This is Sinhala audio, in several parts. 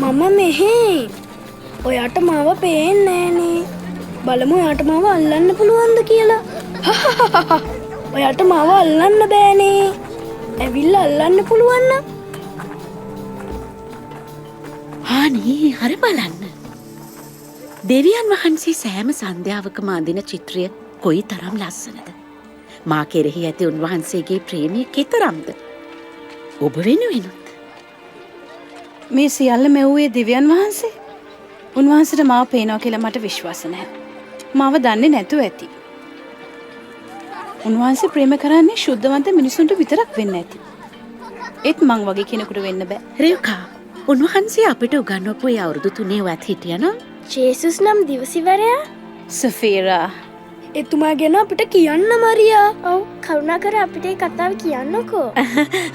මම මෙහෙ. ඔයාට මාව පේන්නේ නෑනේ. බලමු ඔයාට මාව අල්ලන්න පුළුවන්ද කියලා. ඔයාට මාව අල්ලන්න බෑනේ. ඇවිල්ලා අල්ලන්න පුළුවන් නම්. හානි හරි බලන්න. දෙවියන් වහන්සේ සෑම සන්ධ්‍යාවකම අඳින චිත්‍රය කොයි තරම් ලස්සනද. මා කෙරෙහි ඇති උන්වහන්සේගේ ප්‍රේමය කෙතරම්ද. ඔබ වෙනුවෙනුත්. මේ සියල්ල මෙව්වේ දෙවියන් වහන්සේ. උන්වහන්සේට මාව පේනවා කියලා මට විශ්වාස නැහැ. මාව දන්නේ නැතුව ඇති. උන්වහන්සේ ප්‍රේම කරන්නේ ශුද්ධවන්ත මිනිසුන්ට විතරක් වෙන්න ඇති. ඒත් මං වගේ කෙනෙකුට වෙන්න බෑ. රේවකා, උන්වහන්සේ අපිට උගන්වපු ඒ අවුරුදු 3 වත් හිටියනම් ජේසුස් නම් දිවසිවරයා. සෆීරා, එතුමා ගැන අපිට කියන්න මරියා. ඔව්, කරුණාකර අපිට ඒ කතාව කියන්නකෝ.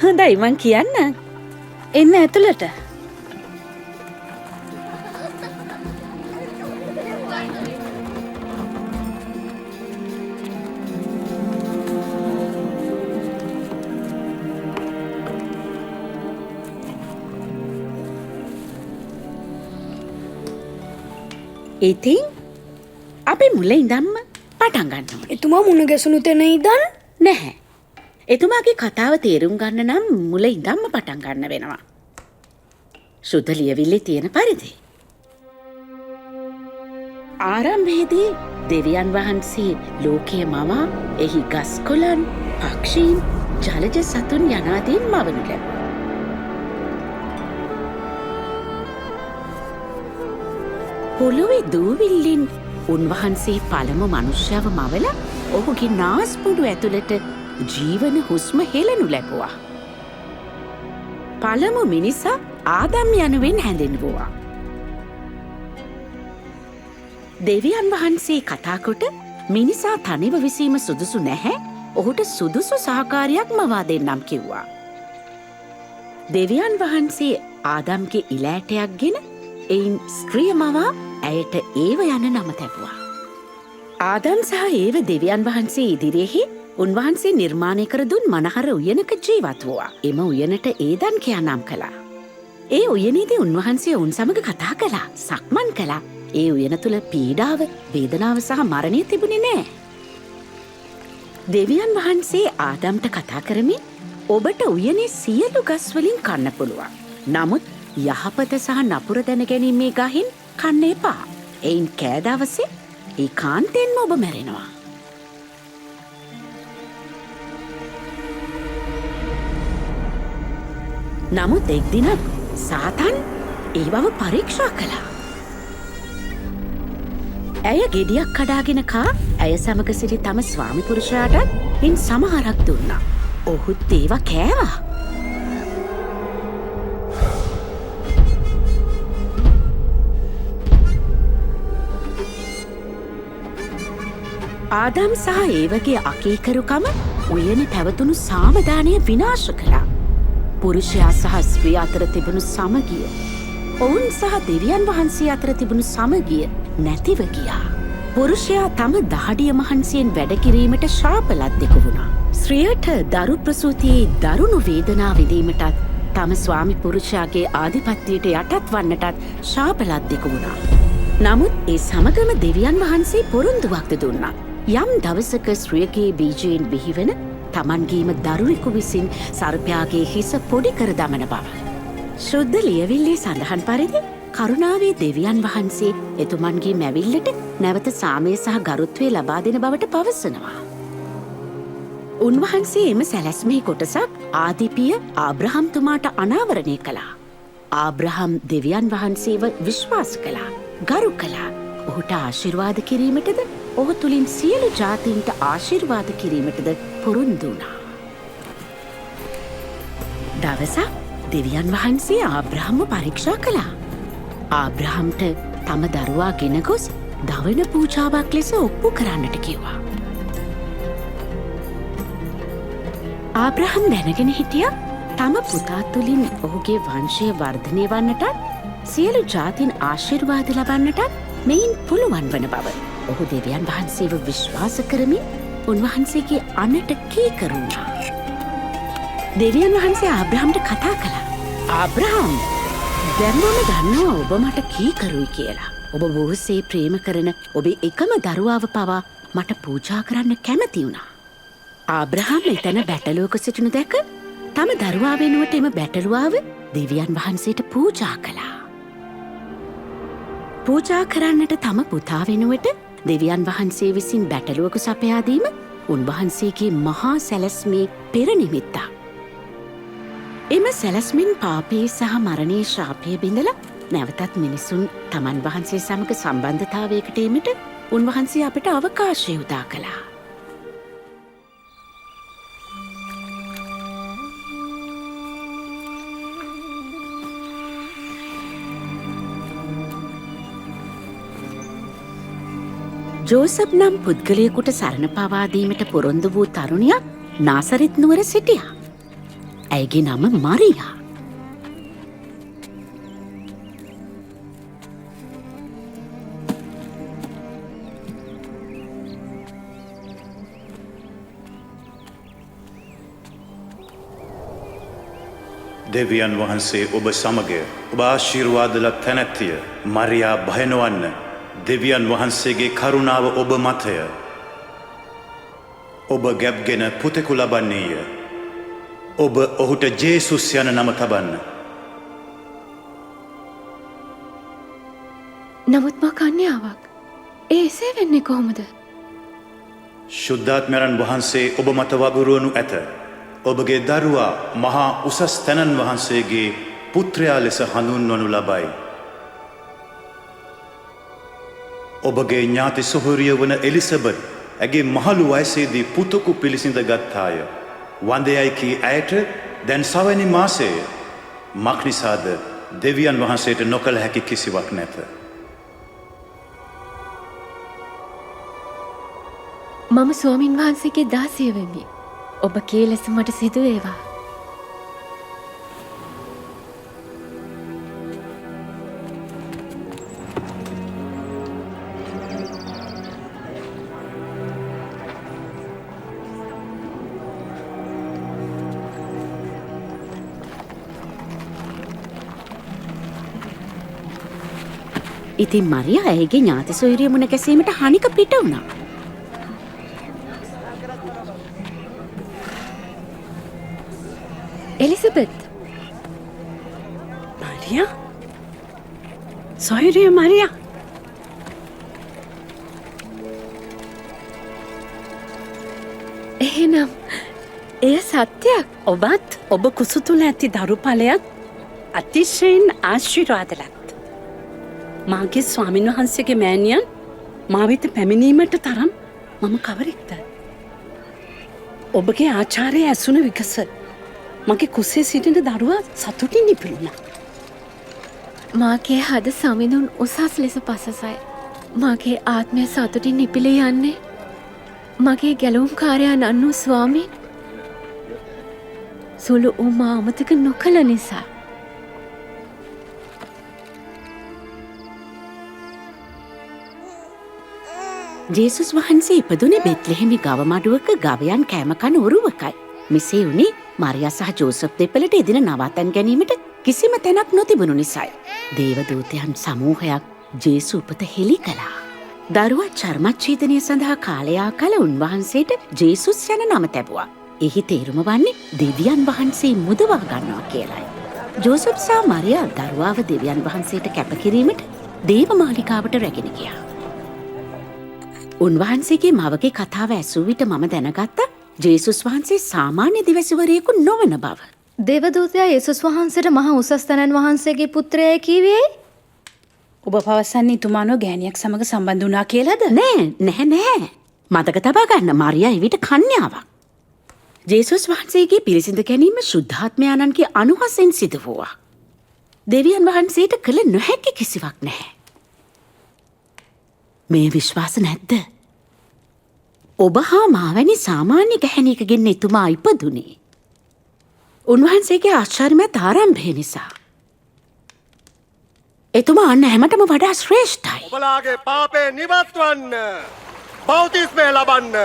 හොඳයි මං කියන්න. එන්න ඇතුළට. ඉතින් අපි මුල ඉඳන්ම පටන් ගන්න ඕනේ. එතුමා මුණ ගැසුණු තැන ඉඳන් නැහැ. එතුමාගේ කතාව තේරුම් ගන්න නම් මුල ඉඳන්ම පටන් ගන්න වෙනවා. සුද්ධ ලියවිල්ලේ තියෙන පරිදි. ආරම්භයේදී දෙවියන් වහන්සේ ලෝකයේ මවා එහි ගස්කොළන්, පක්ෂීන්, ජලජ සතුන් යනාදීන් මවනු ලැබුවා. පොළොවේ දූවිල්ලෙන් උන්වහන්සේ පළමු මනුෂ්‍යව මවල ඔහුගේ නාස්පුඩු ඇතුළට ජීවන හුස්ම හෙළනු ලැබුවා. පළමු මිනිසා ආදම් යනුවෙන් හැඳින්වුවා. දෙවියන් වහන්සේ කතාකොට මිනිසා තනිව විසීම සුදුසු නැහැ, ඔහුට සුදුසු සහකාරයක් මවා දෙන්නම් කිව්වා. දෙවියන් වහන්සේ ආදම්ගේ ඉලෑටයක් ගෙන එයින් ස්ත්‍රිය මවා ඇයට ඒව යන නම තැබුවා. ආදම් සහ ඒව දෙවියන් වහන්සේ ඉදිරියෙහි උන්වහන්සේ නිර්මාණය කර දුන් මනහර උයනක ජීවත් වූවා. එම උයනට ඒදන් කියා නම් කළා. ඒ උයනේදී උන්වහන්සේ ඔවුන් සමග කතා කළා, සක්මන් කළා. ඒ උයන තුළ පීඩාව, වේදනාව සහ මරණය තිබුණේ නෑ. දෙවියන් වහන්සේ ආදම්ට කතා කරමින් ඔබට උයනේ සියලු ගස් වලින් කන්න පුළුවන්. නමුත් යහපත සහ නපුර දැන ගැනීමේ ගහින් කන්න එපා. එයින් කෑ දවසේ ඒකාන්තයෙන්ම ඔබ මැරෙනවා. නමුත් එක් දිනක් සාතන් ඒ බව පරීක්ෂා කළා. ඇය ගෙඩියක් කඩාගෙන කා ඇය සමග සිටි තම ස්වාමි පුරුෂයාටත් ඉන් සමහරක් දුන්නා. ඔහුත් ඒවා කෑවා. ආදම් සහ ඒවගේ අකීකරුකම උයන පැවතුණු සාමදානය විනාශ කළා. පුරුෂයා සහ ස්ත්‍රිය අතර තිබුණු සමගිය, ඔවුන් සහ දෙවියන් වහන්සේ අතර තිබුණු සමගිය නැතිව ගියා. පුරුෂයා තම දහඩිය මහන්සියෙන් වැඩ කිරීමට ශාපලද්දෙකු වුණා. ස්ත්‍රියට දරු ප්‍රසූතියේ දරුණු වේදනා විඳීමටත් තම ස්වාමි පුරුෂයාගේ ආධිපත්‍යයට යටත් වන්නටත් ශාපලද්දෙකු වුණා. නමුත් ඒ සමගම දෙවියන් වහන්සේ පොරොන්දුවක්ද දුන්නා. යම් දවසක ස්ත්‍රියගේ බීජයෙන් බිහිවෙන තමන්ගේම දරුවෙකු විසින් සර්පයාගේ හිස පොඩි කර දමන බව. ශුද්ධ ලියවිල්ලේ සඳහන් පරිදි කරුණාවේ දෙවියන් වහන්සේ එතුමන්ගේ මැවිල්ලට නැවත සාමය සහ ගරුත්වය ලබා දෙන බවට පවසනවා. උන්වහන්සේ එම සැලැස්මේ කොටසක් ආදිපිය ආබ්‍රහම්තුමාට අනාවරණය කළා. ආබ්‍රහම් දෙවියන් වහන්සේව විශ්වාස කළා, ගරු කළා. ඔහුට ආශිර්වාද කිරීමටද ඔහු තුළින් සියලු ජාතීන්ට ආශිර්වාද කිරීමටද පොරොන්දු වුණා. දවසක් දෙවියන් වහන්සේ ආබ්‍රහම්ව පරීක්ෂා කළා. ආබ්‍රහම්ට තම දරුවා ගෙන ගොස් දවන පූජාවක් ලෙස ඔප්පු කරන්නට කිව්වා. ආබ්‍රහම් දැනගෙන හිටිය තම පුතා තුළින් ඔහුගේ වංශය වර්ධනය වන්නටත් සියලු ජාතින් ආශිර්වාද ලබන්නටත් මෙයින් පුළුවන් වන බව. ඔහු දෙවියන් වහන්සේව විශ්වාස කරමින් උන්වහන්සේගේ අනට කීකරුණා. දෙවියන් වහන්සේ ආබ්‍රහම්ට කතා කළා. ආබ්‍රහම්! දැන් මම දන්නවා ඔබ මට කීකරුයි කියලා. ඔබ බොහෝසේ ප්‍රේම කරන ඔබේ එකම දරුවාව පවා මට පූජා කරන්න කැමති වුණා. ආබ්‍රහම් එතන බැටළුවක සිටිනු දැක තම දරුවා වෙනුවට එම බැටළුවාව දෙවියන් වහන්සේට පූජා කළා. පූජා කරන්නට තම පුතා වෙනුවට දෙවියන් වහන්සේ විසින් බැටළුවකු සපයාදීම උන්වහන්සේගේ මහා සැලැස්මේ පෙරනිමිත්තා. එම සැලැස්මින් පාපයේ සහ මරණයේ ශ්‍රාපය බිඳලා නැවතත් මිනිසුන් තමන් වහන්සේ සමග සම්බන්ධතාවයකට එමට උන්වහන්සේ අපට අවකාශය උදා කළා. ජෝසප් නම් පුද්ගලයකුට සරණ පවාදීමට පොරොන්දු වූ තරුණියක් නාසරෙත් නුවර සිටියා. ඇයගේ නම මරියා. දෙවියන් වහන්සේ ඔබ සමග ඔබ ආශිර්වාද ලත් තැනැත්තිය මරියා භය නොවන්න දෙවියන් වහන්සේගේ කරුණාව ඔබ මතය ඔබ ගැබ්ගෙන පුතෙකු ලබන්නේය ඔබ ඔහුට ජේසුස් යන නම තබන්න. නමුත් මා කන්‍යාවක් ඒ එසේ වෙන්නේ කොහොමද? ශුද්ධාත්මයන් වහන්සේ ඔබ මත වගුරුවනු ඇත. ඔබගේ දරුවා මහා උසස් තැනන් වහන්සේගේ පුත්‍රයා ලෙස හඳුන්වනු ලබයි. ඔබගේ ඥාති සොහොරිය වන එලිසබෙත් ඇගේ මහලු වයසේදී පුතෙකු පිළිසිඳ ගත්තාය. වඳයයි කී ඇයට දැන් සවැනි මාසය. මක්නිසාද දෙවියන් වහන්සේට නොකළ හැකි කිසිවක් නැත. මම ස්වාමින් වහන්සේගේ දාසිය වෙමි. ඔබ කී ලෙස මට සිදු වේවා. ඉතින් මරියා ඇයගේ ඥාති සොයුරිය මුණ ගැසීමට හනික පිට වුණා. එලිසබෙත් මරියා? සොයුරිය මරියා? එහෙනම් එය සත්‍යයක්. ඔබත් ඔබ කුසු තුළ ඇති දරුඵලයත් අතිශයින් ආශිර්වාදලත්. මාගේ ස්වාමින් වහන්සේගේ මෑණියන් මා වෙත පැමිණීමට තරම් මම කවරෙක්ද? ඔබගේ ආචාරය ඇසුන විගස මගේ කුසේ සිටින දරුවා සතුටින් නිපිළුණා. මාගේ හද සමිඳුන් උසස් ලෙස පසසයි. මාගේ ආත්මය සතුටින් නිපිල යන්නේ මගේ ගැලවුම්කාරයා නන්නු ස්වාමීන් සුළු උමා අමතක නොකළ නිසා. ජේසුස් වහන්සේ ඉපදුනේ බෙත්ලෙහෙමි ගවමඩුවක ගවයන් කෑමකන ඔරුවකයි. මෙසේ වුණේ මරියා සහ ජෝසප් දෙපළට එදින නවාතැන් ගැනීමට කිසිම තැනක් නොතිබුණු නිසයි. දේවදූතයන් සමූහයක් ජේසු උපත හෙළි කළා. දරුවා චර්මච්ඡේදනය සඳහා කාලයා කල උන්වහන්සේට ජේසුස් යන නම තැබුවා. එහි තේරුම වන්නේ දෙවියන් වහන්සේ මුදවා ගන්නවා කියලයි. ජෝසප් සහ මරියා දරුවාව දෙවියන් වහන්සේට කැපකිරීමට දේවමාලිකාවට රැගෙන ගියා. උන්වහන්සේගේ මවගේ කතාව ඇසූ විට මම දැනගත්තා ජේසුස් වහන්සේ සාමාන්‍ය දිවැසිවරයෙකු නොවන බව. දේවදූතයා යේසුස් වහන්සේට මහා උසස් තැනන් වහන්සේගේ පුත්‍රයයි කීවේ? ඔබ පවසන්නේ තුමානෝ ගෑණියක් සමග සම්බන්ධ වුණා කියලාද? නැහැ. මතක තබා ගන්න මරියා එවිට කන්‍යාවක්. ජේසුස් වහන්සේගේ පිළිසිඳ ගැනීම ශුද්ධාත්මයාණන්ගේ අනුහසෙන් සිදු වූවා. දෙවියන් වහන්සේට කළ නොහැකි කිසිවක් නැහැ. මේ විශ්වාස නැද්ද? ඔබ හා මාවැනි සාමාන්‍ය ගැහැණියකගෙන් එතුමා ඉපදුනේ. උන්වහන්සේගේ ආශ්චර්යමත් ආරම්භය නිසා. එතුමා අන්න හැමටම වඩා ශ්‍රේෂ්ඨයි. ඔබලාගේ පාපේ නිවත්වන්න බෞතිස්මය ලබන්න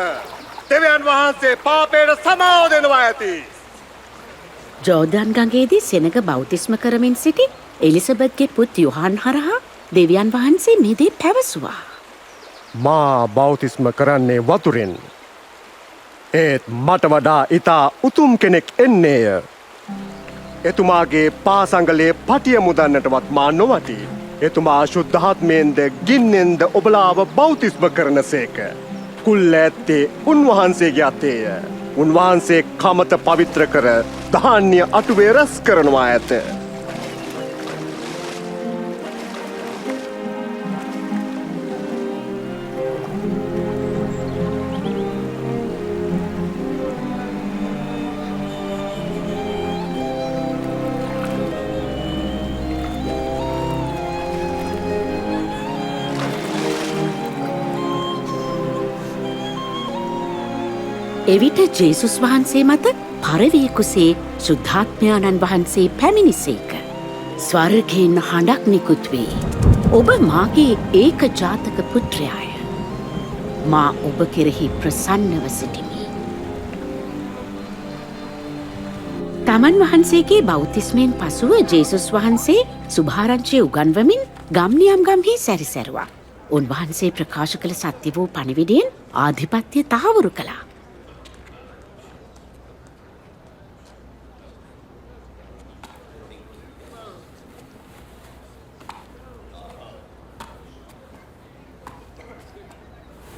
දෙවියන් වහන්සේ පාපයට සමාව දෙනවා ඇති. ජෝර්දන් ගඟේදී සෙනග බෞතිස්ම කරමින් සිටි එලිසබත්ගේ පුත් යොහන් හරහා දෙවියන් වහන්සේ මේ දේ පැවසුවා. මා බෞතිස්ම කරන්නේ වතුරෙන්. ඒත් මට වඩා ඉතා උතුම් කෙනෙක් එන්නේය. එතුමාගේ පාසංගලේ පටිය මුදන්නටවත් මා නොවති. එතුමා ශුද්ධාත්මයෙන්ද ගින්නෙන්ද ඔබලාව බෞතිස්ම කරන සේක. කුල්ල ඇත්තේ උන්වහන්සේගේ අතේය. උන්වහන්සේ කමත පවිත්‍ර කර ධාන්‍ය අටුවේ රැස් කරනවා ඇත. එවිට ජේසුස් වහන්සේ මත පරවියකුසේ ශුද්ධාත්මයාණන් වහන්සේ පැමිණිසේක. ස්වර්ගයෙන් හඬක් නිකුත් වේ. ඔබ මාගේ ඒක ජාතක පුත්‍රයාය. මා ඔබ කෙරෙහි ප්‍රසන්නව සිටිමි. තමන් වහන්සේගේ බෞතිස්මයෙන් පසුව ජේසුස් වහන්සේ සුභාරංචිය උගන්වමින් ගම්නියම් ගම්හි සැරිසැරුවා. උන්වහන්සේ ප්‍රකාශ කළ සත්‍ය වූ පණිවිඩයෙන් ආධිපත්‍ය තහවුරු කළා.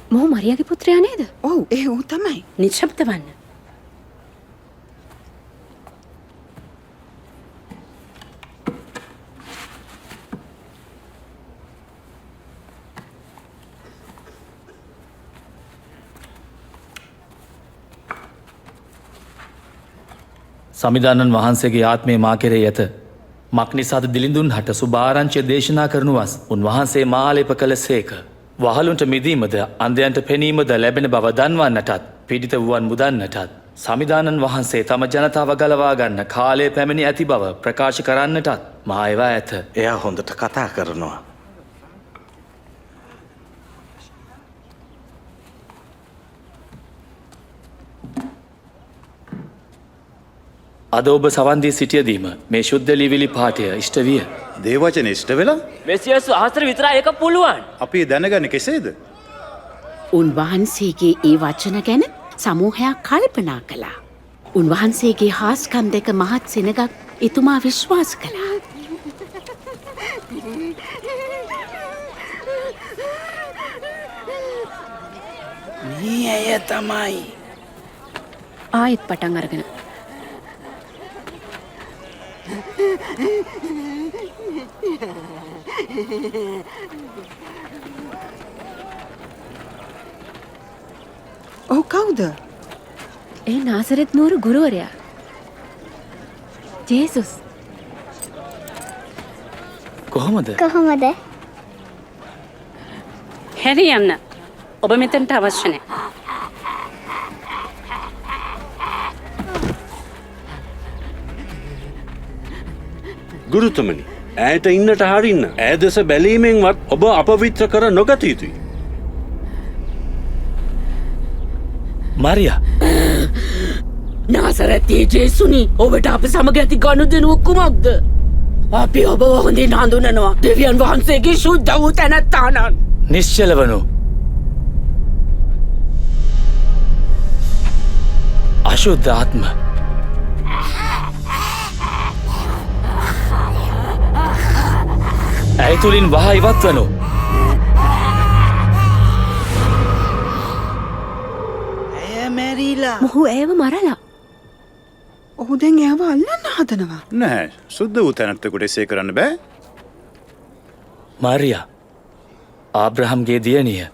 මොහු මරියාගේ පුත්‍රයා නේද? ඔව් ඒ ඌ තමයි. නිශ්ශබ්ද වන්න. සමිධානන් වහන්සේගේ ආත්මය මා කෙරේ ඇත. මක් නිසාද දිලිඳුන් හට සුභාරංචිය දේශනා කරනු වස් උන්වහන්සේ මාලේප කළ සේක. වහලුන්ට මිදීමද අන්දයන්ට පෙනීමද ලැබෙන බව දන්වන්නටත් පිඩිත වුවන් මුදන්නටත් සමිධානන් වහන්සේ තම ජනතාව ගලවා ගන්න කාලය පැමිණි ඇති බව ප්‍රකාශ කරන්නටත් මා ඒවා ඇත. එයා හොඳට කතා කරනවා. අද ඔබ සවන්දී සිටියදීම මේ ශුද්ධ ලිවිලි පාඨය ඉෂ්ට විය. දේවචන ඉෂ්ට වෙලා මෙසියස් අහතර විතරා එක පුළුවන්. අපි දැනගන්න කෙසේද? උන්වහන්සේගේ ඒ වචන ගැන සමූහයක් කල්පනා කළා. උන්වහන්සේගේ හාස්කම් දෙක මහත් සෙනගක් එතුමා විශ්වාස කළා. මේ ඇය තමයි. ආයෙත් පටන් අරගෙන. ඔහු කවුද? ඒ නාසරෙත් නුවර ගුරුවරයා. ජේසුස්. කොහොමද? හැරි යන්න. ඔබ මෙතනට අවශ්‍ය නැහැ. ගුරුතුමනි, ඇයට ඉන්නට හරින්න. ඈ දෙස බැලීමෙන්වත් ඔබ අපවිත්‍ර කර නොගත යුතුයි. මරියා. නාසරැත්තේ ජේසුනි, ඔබට අප සමග ඇති ගනුදෙනුව කුමක්ද? අපි ඔබ හොඳින් හඳුනනවා. දෙවියන් වහන්සේගේ ශුද්ධ වූ තැනැත්තාණන්. නිශ්චල වනු. අශුද්ධ ආත්ම. ඇය තුළින් වහා ඉවත් වනු. ඇය මැරිලා. මොහු ඇයව මරලා. ඔහු දැන් ඇයව අල්ලන්න හදනවා. නැහැ. සුද්ධ වූ තැනැත්තෙකුට එසේ කරන්න බෑ. මරියා. ආබ්‍රහම්ගේ දියණිය.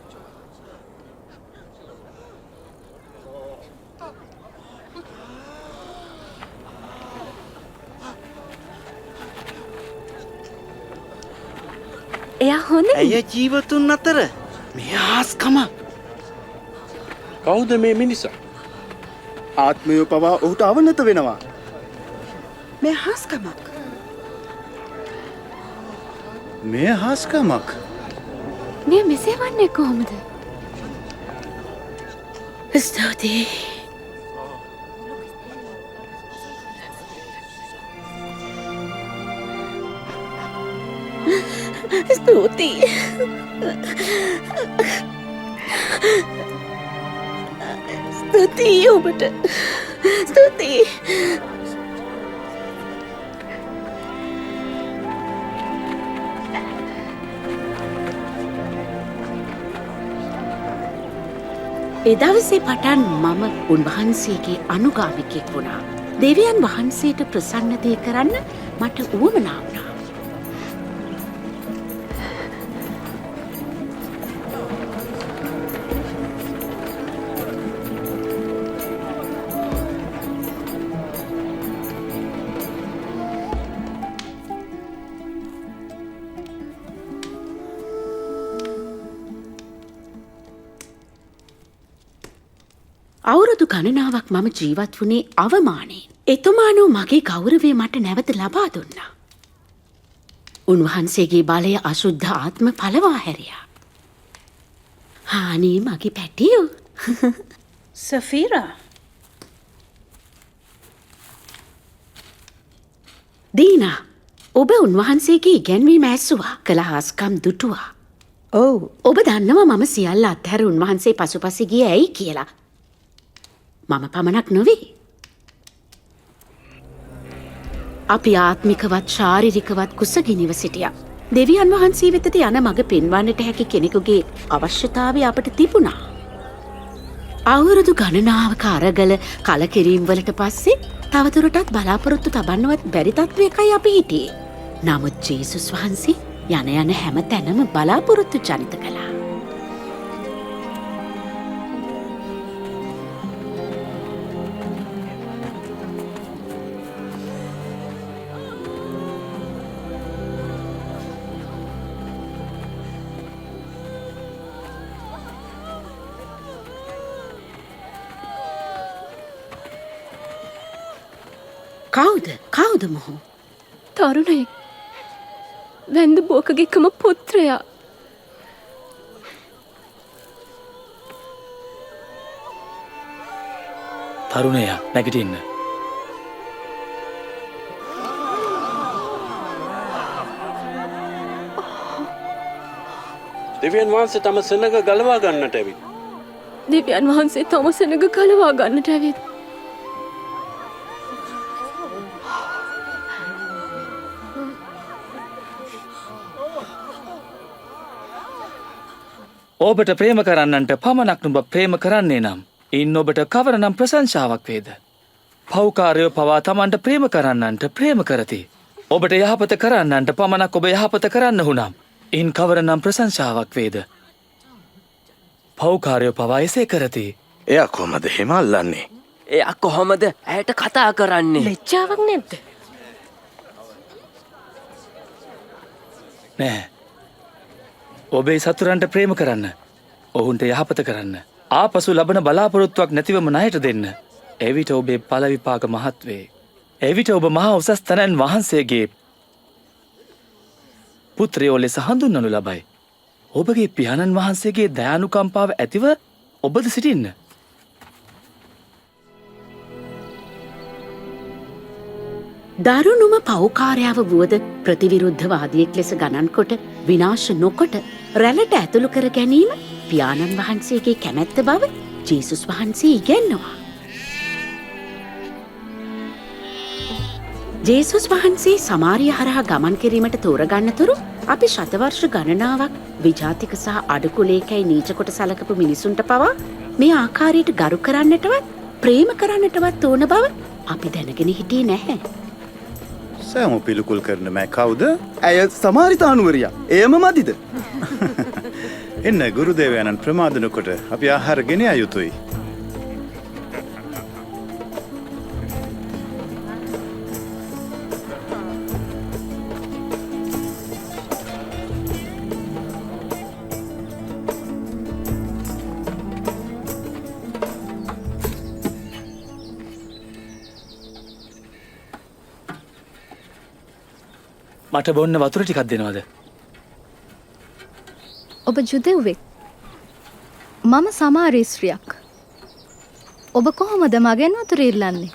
එයා හොඳ ඇය ජීවතුන් අතර මේ ආස්කම. කවුද මේ මිනිසා? ආත්මය පවා ඔහුට අවනත වෙනවා. මේ හාස්කමක්. මේ හාස්කමක්. මේ මෙසේ වන්නේ කොහොමද? ස්තුතියි. ස්තුතියි. ස්තුතියි ඔබට. ස්තුතියි. එදවසේ පටන් මම උන්වහන්සේගේ අනුගාමිකෙක් වුණා. දෙවියන් වහන්සේට ප්‍රසන්නදය කරන්න මට උවමනා වුණා. අවුරුදු ගණනාවක් මම ජීවත් වුණේ අවමානයෙන්. එතුමානෝ මගේ ගෞරවය මට නැවත ලබා දුන්නා. උන්වහන්සේගේ බලය අශුද්ධ ආත්ම පලවා හැරියා. හානේ මගේ පැටියෝ. සෆීරා. දීනා, ඔබ උන්වහන්සේගේ ඉගැන්වීම ඇස්සුවා, කළ හාස්කම් දුටුවා. ඔව්. ඔබ දන්නවා මම සියල්ල අත්හැර උන්වහන්සේ පසුපස ගියේ ඇයි කියලා. මම පමණක් නොවේ. අපි ආත්මිකවත් ශාරීරිකවත් කුසගිනිව සිටියා. දෙවියන් වහන්සේ වෙතට යන මඟ පෙන්වන්නට හැකි කෙනෙකුගේ අවශ්‍යතාවය අපට තිබුණා. අවුරුදු ගණනාවක අරගල කලකිරීම් වලට පස්සේ තවදුරටත් බලාපොරොත්තු තබන්නවත් බැරි තත්වයකයි අපි හිටියේ. නමුත් ජේසුස් වහන්සේ යන හැම තැනම බලාපොරොත්තු ජනිත කළා. කවුද මොහු? තරුණයෙක්. වැන්ද බෝකගෙකම පුත්‍රයා. තරුණයා නැගිටින්න. දෙවියන් වහන්සේ තම සෙනග ගලවා ගන්නට ඇවිත්. දෙවියන් වහන්සේ තම සෙනග ගලවා ගන්නට ඇවිත්. ඔබට ප්‍රේම කරන්නන්ට පමණක් නුඹ ප්‍රේම කරන්නේ නම් ඉන් ඔබට කවරනම් ප්‍රශංසාවක් වේද? පෞකාරයෝ පවා තමන්ට ප්‍රේම කරන්නන්ට ප්‍රේම කරති. ඔබට යහපත කරන්නන්ට පමණක් ඔබ යහපත කරන්න හුනම් ඉන් කවරනම් ප්‍රශංසාවක් වේද? පෞකාරයෝ පවා එසේ කරති. එයා කොහමද එහෙම අල්ලන්නේ? එයා කොහොමද ඇයට කතා කරන්නේ? ලැජ්ජාවක් නැද්ද? නෑ. ඔබේ සතුරන්ට ප්‍රේම කරන්න. ඔවුන්ට යහපත කරන්න. ආපසු ලබන බලාපොරොත්තුවක් නැතිවම ණයට දෙන්න. එවිට ඔබේ ඵල විපාක මහත් වේ. එවිට ඔබ මහා උසස් තනන් වහන්සේගේ පුත්‍රයෝ ලෙස හඳුන්වනු ලබයි. ඔබගේ පියාණන් වහන්සේගේ දයානුකම්පාව ඇතිව ඔබද සිටින්න. දරුණුම පෞකාරයාව වුවද ප්‍රතිවිරුද්ධවාදියෙක් ලෙස ගණන් කොට විනාශ නොකොට රැළට ඇතුළු කර ගැනීම පියාණන් වහන්සේගේ කැමැත්ත බව ජේසුස් වහන්සේ ඉගැන්නවා. ජේසුස් වහන්සේ සමාරිය හරහා ගමන් කිරීමට තෝරගන්නතුරු අපි ශතවර්ෂ ගණනාවක් විජාතික සහ අඩකුලේකැයි නීචකොට සලකපු මිනිසුන්ට පවා මේ ආකාරයට ගරු කරන්නටවත් ප්‍රේම කරන්නටවත් ඕන බව අපි දැනගෙන හිටියේ නැහැ. සෑම පිළිකුල් කරන මෑ කවුද? ඇය සමාරිතානුවරියා. එයම මදිද? එන්න ගුරුදේවයන්න් ප්‍රමාද නොකොට අපි ආහාර ගෙන යා යුතුයි. මට බොන්න වතුර ටිකක් දෙනවද? ඔබ ජුදෙව්වෙක්. මම සමාරී ස්ත්‍රියක්. ඔබ කොහොමද මගෙන් වතුර ඉල්ලන්නේ?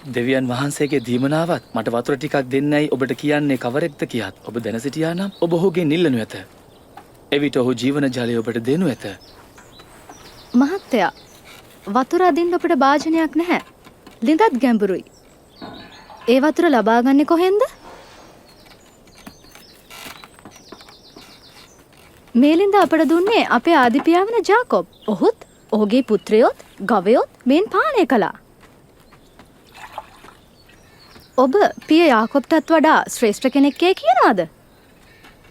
දෙවියන් වහන්සේගේ දීමනාවත් මට වතුර ටිකක් දෙන්නයි ඔබට කියන්නේ කවරෙක්ද කියාත් ඔබ දැන සිටියා නම් ඔබ ඔහුගේ නිල්ලනු ඇත. එවිට ඔහු ජීවන ජලය ඔබට දෙනු ඇත. මහත්තයා වතුර අදින්න අපිට භාජනයක් නැහැ. ලිඳත් ගැඹුරුයි. ඒ වතුර ලබාගන්නේ කොහෙන්ද? මේ ලිඳ අපට දුන්නේ අපේ ආදිපියාවන ජාකොබ්. ඔහුත් ඔහුගේ පුත්‍රයොත් ගවයොත් මෙන් පානය කළා. ඔබ පිය යාකොබ්ටත් වඩා ශ්‍රේෂ්ඨ කෙනෙක්කේ කියනවාද?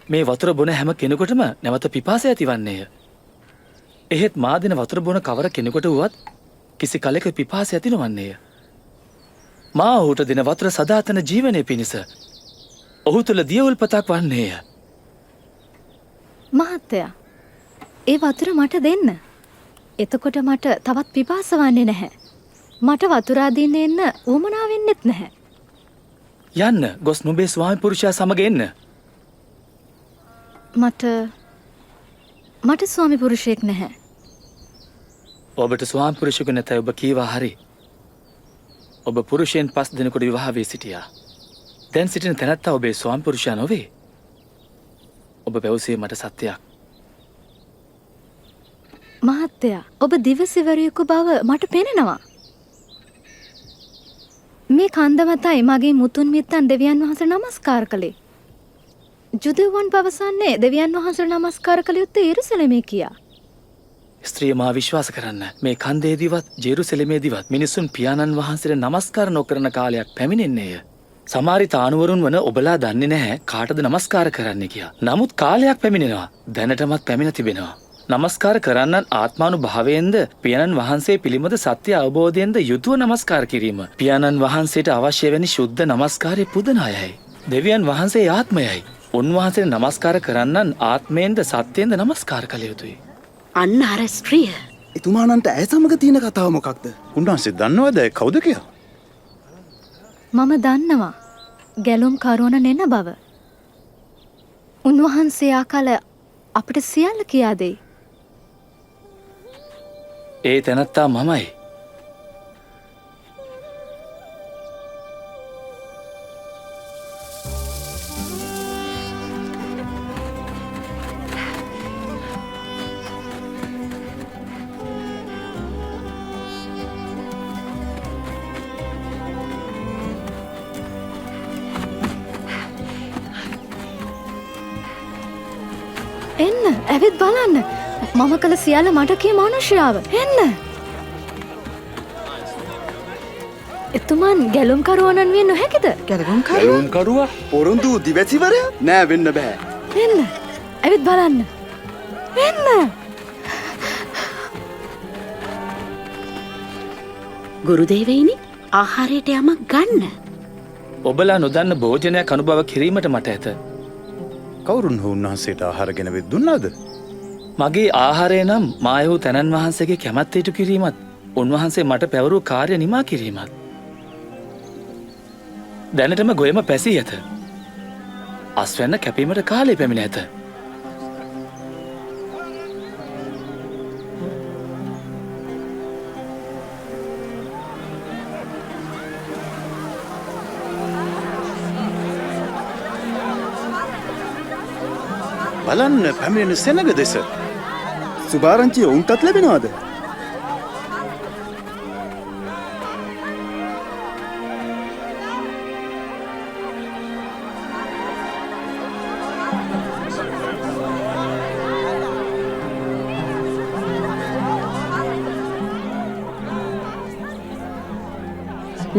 මේ වතුර බොන හැම කෙනෙකුටම නැවත පිපාසය ඇතිවන්නේය. එහෙත් මා දෙන වතුර බොන කවර කෙනෙකුට වුවත් කිසි කලෙක පිපාසය ඇති නොවන්නේය. මා ඔහුට දෙන වතුර සදාතන ජීවනය පිණිස ඔහු තුළ දියවුල්පතක් වන්නේය. මහත්තයා ඒ වතුර මට දෙන්න. එතකොට මට තවත් පිපාස වන්නේ නැහැ. මට වතුර අදින්න එන්න උවමනා වෙන්නෙත් නැහැ. යන්න ගොස් නුඹේ ස්වාමි පුරුෂයා සමග එන්න. මට ස්වාමි පුරුෂයෙක් නැහැ. ඔබට ස්වාමි පුරුෂයෙකු නැතයි ඔබ කීවා හරි. ඔබ පුරුෂයන් 5 දෙනෙකුට විවාහ වී සිටියා. දැන් සිටින තැනැත්තා ඔබේ ස්වාමි පුරුෂයා නොවේ. ඔබ පැවසුවේ මට සත්‍යයක්. මහත්තයා ඔබ දිවසිවරියකු බව මට පෙනෙනවා. මේ කන්ද මතයි මගේ මුතුන් මිත්තන් දෙවියන් වහන්සේට නමස්කාර කළේ. ජුදෙව්වන් පවසන්නේ දෙවියන් වහන්සේට නමස්කාර කළ යුත්තේ යෙරුසලමේ කියා. ස්ත්‍රිය මා විශ්වාස කරන්න මේ කන්දේදීවත් ජෙරුසලමේදීවත් මිනිසුන් පියාණන් වහන්සේට නමස්කාර නොකරන කාලයක් පැමිණෙන්නේය. සමහර තානුවරුන් වන ඔබලා දන්නේ නැහැ කාටද නමස්කාර කරන්න කියා. නමුත් කාලයක් පැමිණෙනවා. දැනටමත් පැමිණ තිබෙනවා. නමස්කාර කරන්නන් ආත්මානුභාවයෙන්ද පියාණන් වහන්සේ පිළිබඳ සත්‍ය අවබෝධයෙන්ද යුතුව නමස්කාර කිරීම. පියාණන් වහන්සේට අවශ්‍ය වැනි ශුද්ධ නමස්කාරය පුදන අයයි. දෙවියන් වහන්සේ ආත්මයයි. උන්වහන්සේ නමස්කාර කරන්නන් ආත්මයෙන්ද සත්‍යයෙන්ද නමස්කාර කළ යුතුයි. අන්න අර ස්ත්‍රිය. එතුමානන්ට ඇය සමග තියෙන කතාව මොකක්ද? උන්වහන්සේ දන්නවද ඇය කවුද කියලා? මම දන්නවා ගැලුම් කරුවන නෙන බව. උන්වහන්සේ ආකල අපිට සියල්ල කියා දෙයි. ඒ තැනැත්තා මමයි. එන්න ඇවිත් බලන්න. මම කළ සියල්ල මට කිය මනුෂ්‍යාව. එන්න. එතුමන් ගැලුම්කරුවනන් විය නොහැකිද? ගැලුම්කරුවා පොරොන්දු දිවැසිවරයා නෑ වෙන්න බෑ. එන්න ඇවිත් බලන්න. එන්න. ගුරුදේවයිනි ආහාරයට යමක් ගන්න. ඔබලා නොදන්න භෝජනයක් අනුභව කිරීමට මට ඇත. කවුරුන් හෝ උන්වහන්සේට ආහාර ගෙනවෙත් දුන්නාද? මගේ ආහාරය නම් මායෝ තැනන් වහන්සේගේ කැමැත්ත ඉටු කිරීමත් උන්වහන්සේ මට පැවරූ කාර්ය නිමා කිරීමත්. දැනටම ගොයම පැසී ඇත. අස්වැන්න කැපීමට කාලය පැමිණ ඇත. බලන්න පැමිණෙන සෙනග දෙස. සුභාරංචිය ඔවුන්ටත් ලැබෙනවාද?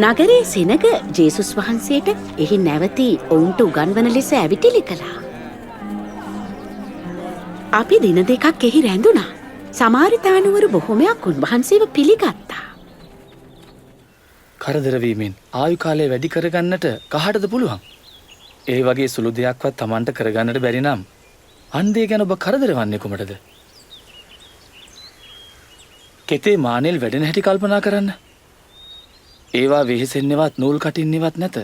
නගරේ සෙනග ජේසුස් වහන්සේට එහි නැවතී ඔවුන්ට උගන්වන ලෙස ඇවිටිලි කළා. අපි දින දෙකක් එහි රැඳුණා. සමාරිතානුවරු බොහොමයක් උන්වහන්සේව පිළිගත්තා. කරදරවීමෙන් ආයු කාලය වැඩි කරගන්නට කහටද පුළුවන්? ඒ වගේ සුළු දෙයක්වත් Tamanට කරගන්නට බැරි නම් අන්දේ ගැන ඔබ කරදර වන්නේ කොමටද? කෙතේ මානෙල් වැඩෙන හැටි කල්පනා කරන්න. ඒවා වෙහෙසෙන්නවත් නූල් කටින්නවත් නැත.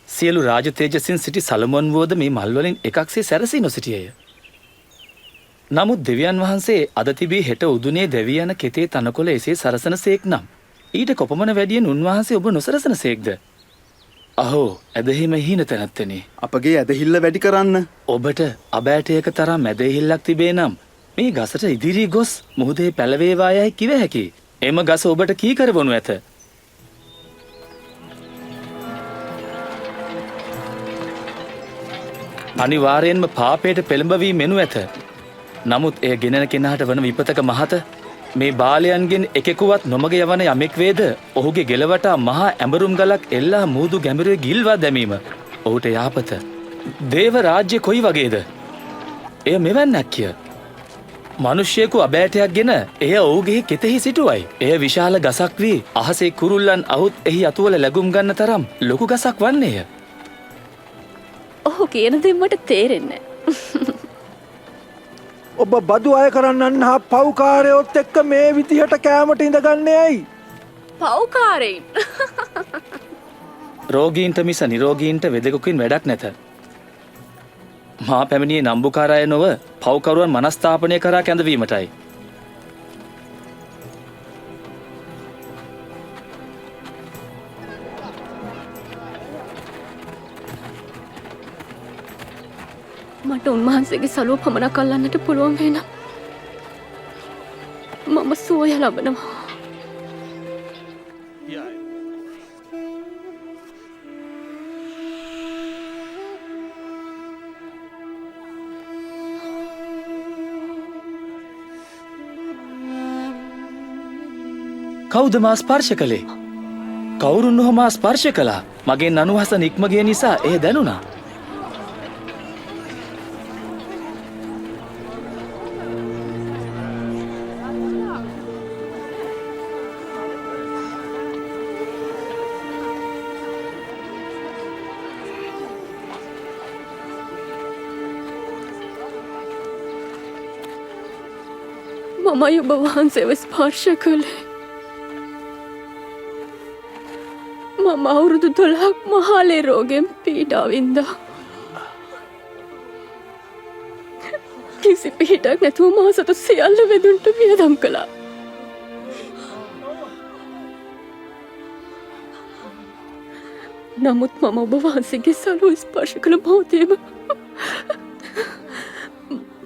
සියලු රාජ තේජසින් සිටි සලමොන් වුවද මේ මල්වලින් එකක්සේ සැරසී නොසිටියේය. නමුත් දෙවියන් වහන්සේ අද තිබී හෙට උදුනේ දැවී යන කෙතේ තනකොළ එසේ සරසන සේක් නම් ඊට කොපමණ වැඩියෙන් උන්වහන්සේ ඔබ නොසරසන සේක්ද? අහෝ ඇදහිම හීන තැනැත්තනේ. අපගේ ඇදහිල්ල වැඩි කරන්න. ඔබට අබෑටයක තරම් ඇදහිල්ලක් තිබේ නම් මේ ගසට ඉදිරී ගොස් මුහුදේ පැළවේවා යයි කිව හැකි. එම ගස ඔබට කීකරවනු ඇත. අනිවාර්යෙන්ම පාපයට පෙළඹවී මෙනු ඇත. නමුත් එය ගෙනෙන කෙනාට වන විපතක මහත මේ බාලයන්ගෙන් එකෙකුවත් නොමග යවන යමෙක් වේද ඔහුගේ ගෙලවටා මහා ඇඹරුම් ගලක් එල්ලා මුහුදු ගැඹුරේ ගිල්වා දැමීම ඔහුට යාපත. දේව රාජ්‍ය කොයි වගේද? එය මෙවැන්නක් කිය. මනුෂ්‍යයෙකු අබෑටයක් ගෙන එය ඔහුගේ කෙතෙහි සිටුවයි. එය විශාල ගසක් වී අහසේ කුරුල්ලන් අහුත් එහි අතුවල ලැබුම් ගන්න තරම් ලොකු ගසක් වන්නේය. ඔහු කියන දෙමට තේරෙන්නේ. ඔබ බදු අය කරන්නන් හා පව්කාරයොත් එක්ක මේ විදිහට කෑමට ඉඳගන්නේ ඇයි? පව්කාරයින්. රෝගීන්ට මිස නිරෝගීන්ට වෙදෙකුකින් වැඩක් නැත. මා පැමිණියේ නම්බුකාරය නොව පව්කරුවන් මනස්ථාපනය කරා කැඳවීමටයි. මට උන්වහන්සේගේ සලුව පමණක් අල්ලන්නට පුළුවන් වෙන මම සුවය ලබනවා. කවුද මා ස්පර්ශ කළේ? කවුරුන් ඔහු මා ස්පර්ශ කළා? මගෙන් අනුහස නික්ම ගිය නිසා එය දැනුණා. මමයි ඔබ වහන්සේව ස්පර්ශ කළේ. මම අවුරුදු 12ක් මහලේ රෝගයෙන් පීඩා වින්දා. කිසි පිහිටක් නැතුව මා සතු සියල්ල වෙදුන්ට වියදම් කළා. නමුත් මම ඔබ වහන්සේගේ සලුව ස්පර්ශ කළ මොහොතේම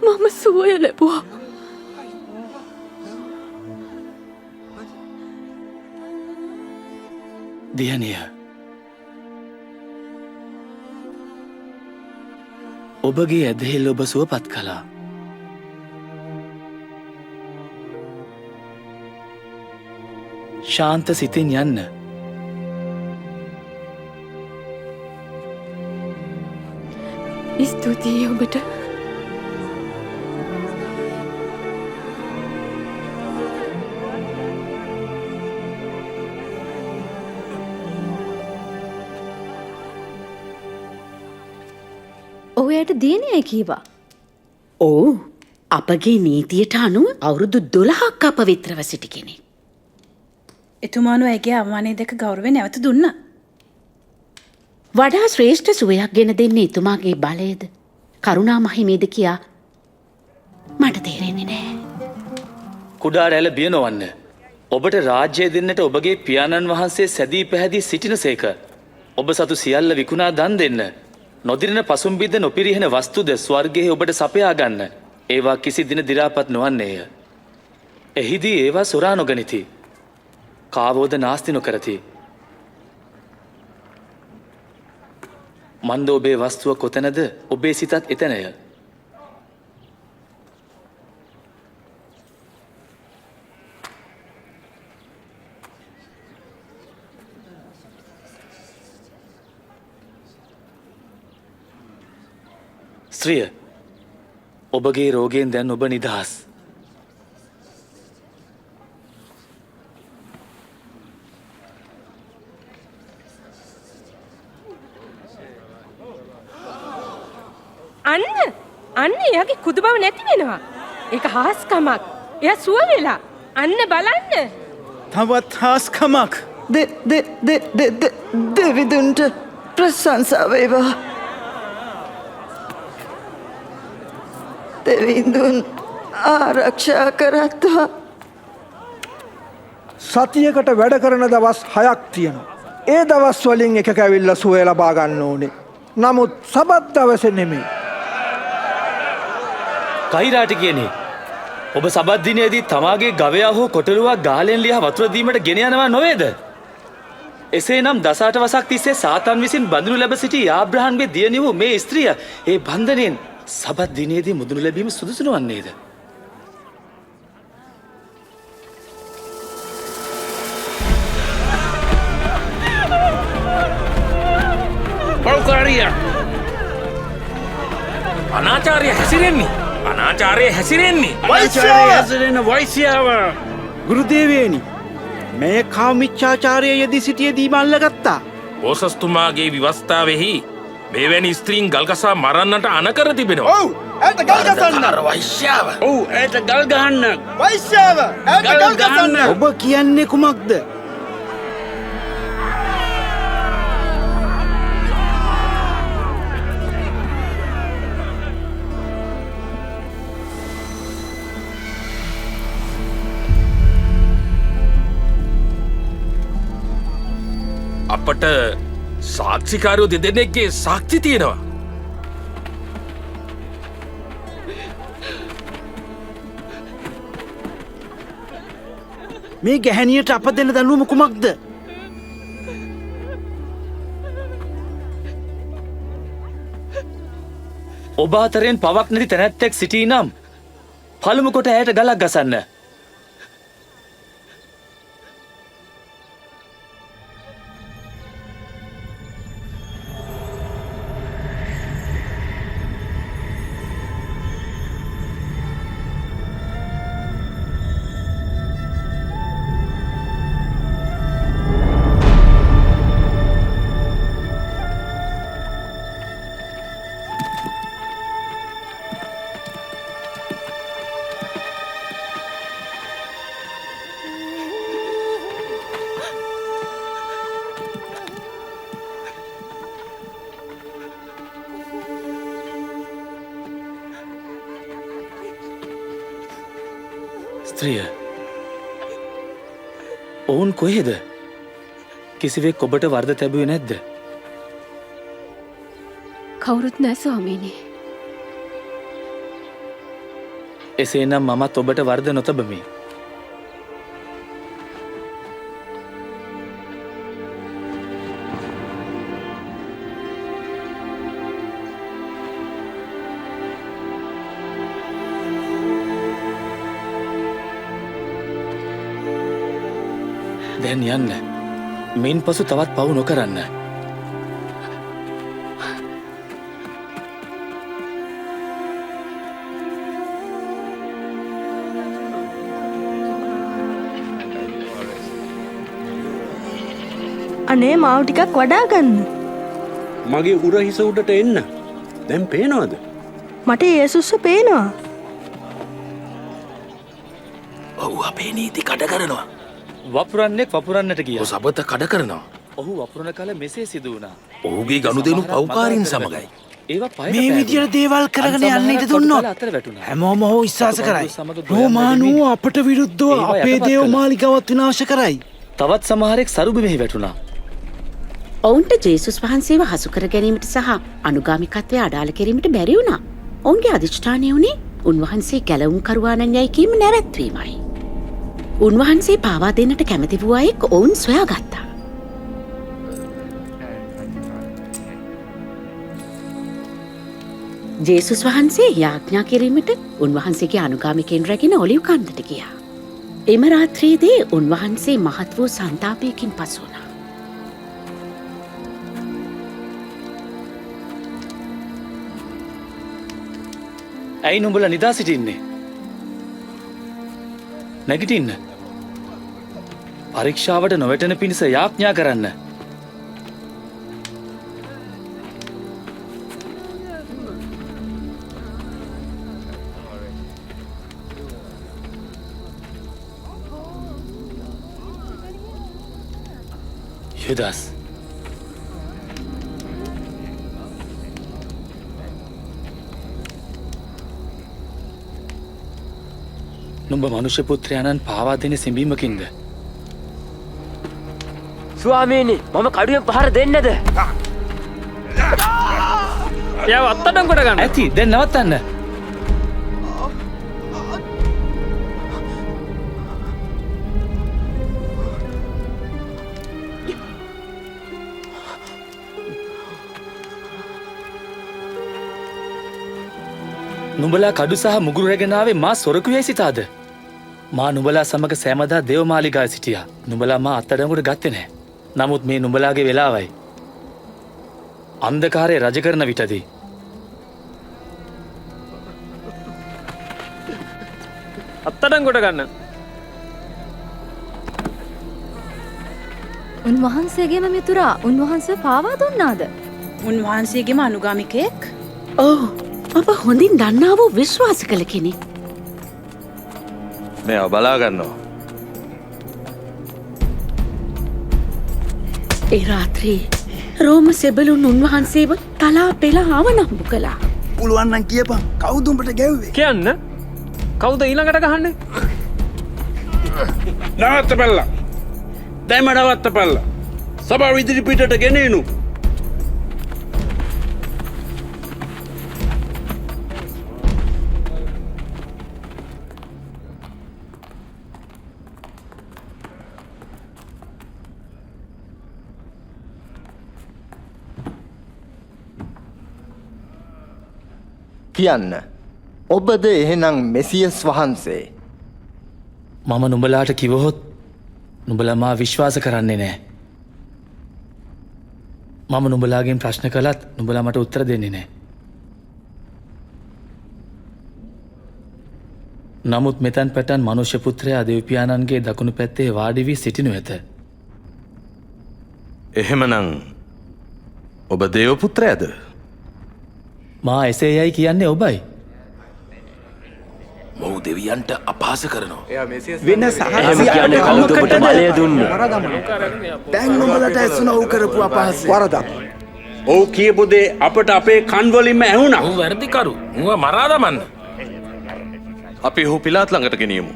මම සුවය ලැබුවා. දියණිය, ඔබගේ ඇදහිල්ල ඔබ සුවපත් කළා. ශාන්ත සිතින් යන්න. ස්තුතියි ඔබට. ඔහුයට දියණියයි කීවා. ඕ අපගේ නීතියට අනුව අවුරුදු 12ක් අපවිත්‍රව සිටි කෙනෙක්. එතුමානු ඇගේ අවමානය දෙක ගෞරවය නැවත දුන්නා. වඩා ශ්‍රේෂ්ඨ සුවයක් ගෙන දෙන්නේ එතුමාගේ බලයද කරුණා මහිමේද කියා මට තේරෙන්නේ නෑ. කුඩා රැළ බිය නොවන්න. ඔබට රාජ්‍යය දෙන්නට ඔබගේ පියාණන් වහන්සේ සැදී පැහැදී සිටිනසේක. ඔබ සතු සියල්ල විකුණා දන් දෙන්න. නොදිරෙන පසුම්බිද්ද නොපිරිහෙන වස්තුද ස්වර්ගයේ ඔබට සපයා ගන්න. ඒවා කිසි දින දි รา පත් නොවන්නේය. එහිදී ඒවා සොරා නොගනිති. කාවෝද නාස්ති නොකරති. මන්ද ඔබේ වස්තුව කොතැනද ඔබේ සිතත් එතැනය. ස්ත්‍රිය, ඔබගේ රෝගයෙන් දැන් ඔබ නිදහස්. අන්න එයාගේ කුදු බව නැති වෙනවා. ඒක හාස්කමක්. එයා සුව වෙලා. අන්න බලන්න. තවත් හාස්කමක්. දෙවිදුන්ට ප්‍රශංසා වේවා. දෙවිඳුන් ආරක්ෂා කරත්වා. සතියකට වැඩ කරන දවස් 6ක් තියෙනවා. ඒ දවස් වලින් එකක ඇවිල්ලා සුවය ලබා ගන්න ඕනේ. නමුත් සබත් දවසේ නෙමෙයි. කයිරාට කියන්නේ ඔබ සබත් දිනේදී තමාගේ ගවයා හෝ කොටලුවක් ගාලෙන් ලියා වතුර දීමට ගෙන යනවා නොවේද? එසේනම් දසාට වසක් තිස්සේ සාතන් විසින් බඳුනු ලැබ සිටි ආබ්‍රහම්ගේ දියණිය වූ මේ ස්ත්‍රිය ඒ බන්ධනයෙන් සබත් දිනේදී මුදුනු ලැබීම සුදුසු නොවන්නේද? පෞකාරිය අනාචාරය හැසිරෙන්නේ හැසිරෙන වෛශ්‍යාව ගුරුදේවේනි මේ කාමිච්ඡාචාරය යෙදී සිටියේදී මල්ලගත්තා. බෝසස්තුමාගේ විවස්ථාවෙහි මෙවැනි ස්ත්‍රීන් ගල්ගසා මරන්නට අනකර තිබෙනවා. ඔව් ඇයට ගල් ගසන්න. වෛශ්‍යාව. ඔව් ඇයට ගල් ගහන්න. වෛශ්‍යාව ඇයට ගල් ගසන්න. ඔබ කියන්නේ කුමක්ද? අපට සාක්ෂිකාරයෝ දෙදෙනෙක්ගේ සාක්ෂි තියෙනවා. මේ ගැහැණියට අප දෙන දඬුවම කුමක්ද? ඔබ අතරින් පවක් නැති තැනැත්තෙක් සිටී නම් පළමු කොට ඇයට ගලක් ගසන්න. ස්ත්‍රිය ඔවුන් කොහෙද? කිසිවෙක් ඔබට වර්ධ තැබුවේ නැද්ද? කවුරුත් නෑ ස්වාමීනි. එසේනම් මමත් ඔබට වර්ධ නොතබමි. දැන් යන්න. මින් පසු තවත් පව් නොකරන්න. අනේ මාව ටිකක් වඩා ගන්න. මගේ උරහිස උඩට එන්න. දැන් පේනවද? මට යේසුස්ව පේනවා. ඔව් අපේ නීති කඩ කරනවා. වපුරන්නෙක් වපුරන්නට ගියා. සබත කඩ කරනවා. ඔහු වපුරන කල මෙසේ සිදු වුණා. ඔහුගේ ගනුදෙනු පෞකාරින් සමගයි. ඒවා පය මේ විදියට දේවල් කරගෙන යන්න ඉඩ දුන්නොත් හැමෝම ඔහු විශ්වාස කරයි. රෝමානුව අපට විරුද්ධව අපේ දේව මාලිගාවත් විනාශ කරයි. තවත් සමහරෙක් සරුබිමෙහි වැටුණා. ඔවුන්ට ජේසුස් වහන්සේව හසු කර ගැනීමට සහ අනුගාමිකත්වය අඩාල කිරීමට බැරි වුණා. ඔවුන්ගේ අධිෂ්ඨානය වුණේ උන්වහන්සේ ගැලවුම් කරුවාණන් යයි කීම නැවැත්වීමයි. උන්වහන්සේ පාවා දෙන්නට කැමති වූ අයෙක් ඔවුන් සොයා ගත්තා. ජේසුස් වහන්සේ යාඥා කිරීමට උන්වහන්සේගේ අනුගාමිකයන් රැගෙන ඔලිව් කන්දට ගියා. එම රාත්‍රියේදී උන්වහන්සේ මහත් වූ සන්තාපයකින් පසු වුණා. ඇයි නුඹලා නිදා සිටින්නේ? නැගිටින්න. පරීක්ෂාවට නොවැටෙන පිණිස යාඥා කරන්න. යුදාස්. නුඹ මනුෂ්‍ය පුත්‍රයාණන් පාවා දෙන සිඹීමකින්ද ස්වාමීනි මම කඩුවෙන් පහර දෙන්නද? එයාව අත්අඩංගුවට ගන්න. ඇති දැන් නවත්තන්න. නුඹලා කඩු සහ මුගුරු රැගෙන ආවේ මා සොරකුවේ සිතාද? මා නුඹලා සමග සෑමදා දේවමාලිගාවේ සිටියා. නුඹලා මා අත්අඩංගුවට ගත්තේ නැහැ. නමුත් මේ නුඹලාගේ වෙලාවයි. අන්ධකාරය රජ කරන විටදී අත්අඩංගුවට ගන්න. උන්වහන්සේගේම මිතුරා උන්වහන්සේ පාවා දුන්නාද? උන්වහන්සේගේම අනුගාමිකයෙක්? ඔව්. අප හොඳින් දන්නා වූ විශ්වාස කළ කෙනෙක්. මේ බලා ගන්නවා. ඒ රාත්‍රී රෝම සෙබළුන් උන්වහන්සේව තලා පෙලා අවනම්බු කළා. පුළුවන් නම් කියපන් කවුද උඹට ගැව්වේ? කියන්න. කවුද ඊළඟට ගහන්නේ? නවත්ත පැල්ලා. දැන්ම නවත්ත පැල්ලා. සභාව ඉදිරි පිටට ගෙනෙනු. කියන්න. ඔබද එහෙනම් මෙසියස් වහන්සේ? මම නුඹලාට කිවහොත් නුඹලා මා විශ්වාස කරන්නේ නෑ. මම නුඹලාගෙන් ප්‍රශ්න කළත් නුඹලා මට උත්තර දෙන්නේ නෑ. නමුත් මෙතැන් පැටන් මනුෂ්‍ය පුත්‍රයා දෙව්පියාණන්ගේ දකුණු පැත්තේ වාඩි වී සිටිනු ඇත. එහෙමනම් ඔබ දේව පුත්‍රයාද? මා එසේ යයි කියන්නේ ඔබයි. මොහු දෙවියන්ට අපහාස කරනවා. වෙන එහෙම කියන්නේ කවුද ඔබට බලය දුන්නේ? දැන් උඹලට ඇසුන ඔව් කරපු අපහාසය. වරදක්. ඔව් කියපු දේ අපට අපේ කන් වලින්ම ඇහුණා. ඔහු වැරදිකරු. උව මරා දමන්න. අපි ඔහු පිලාත් ළඟට ගෙනියමු.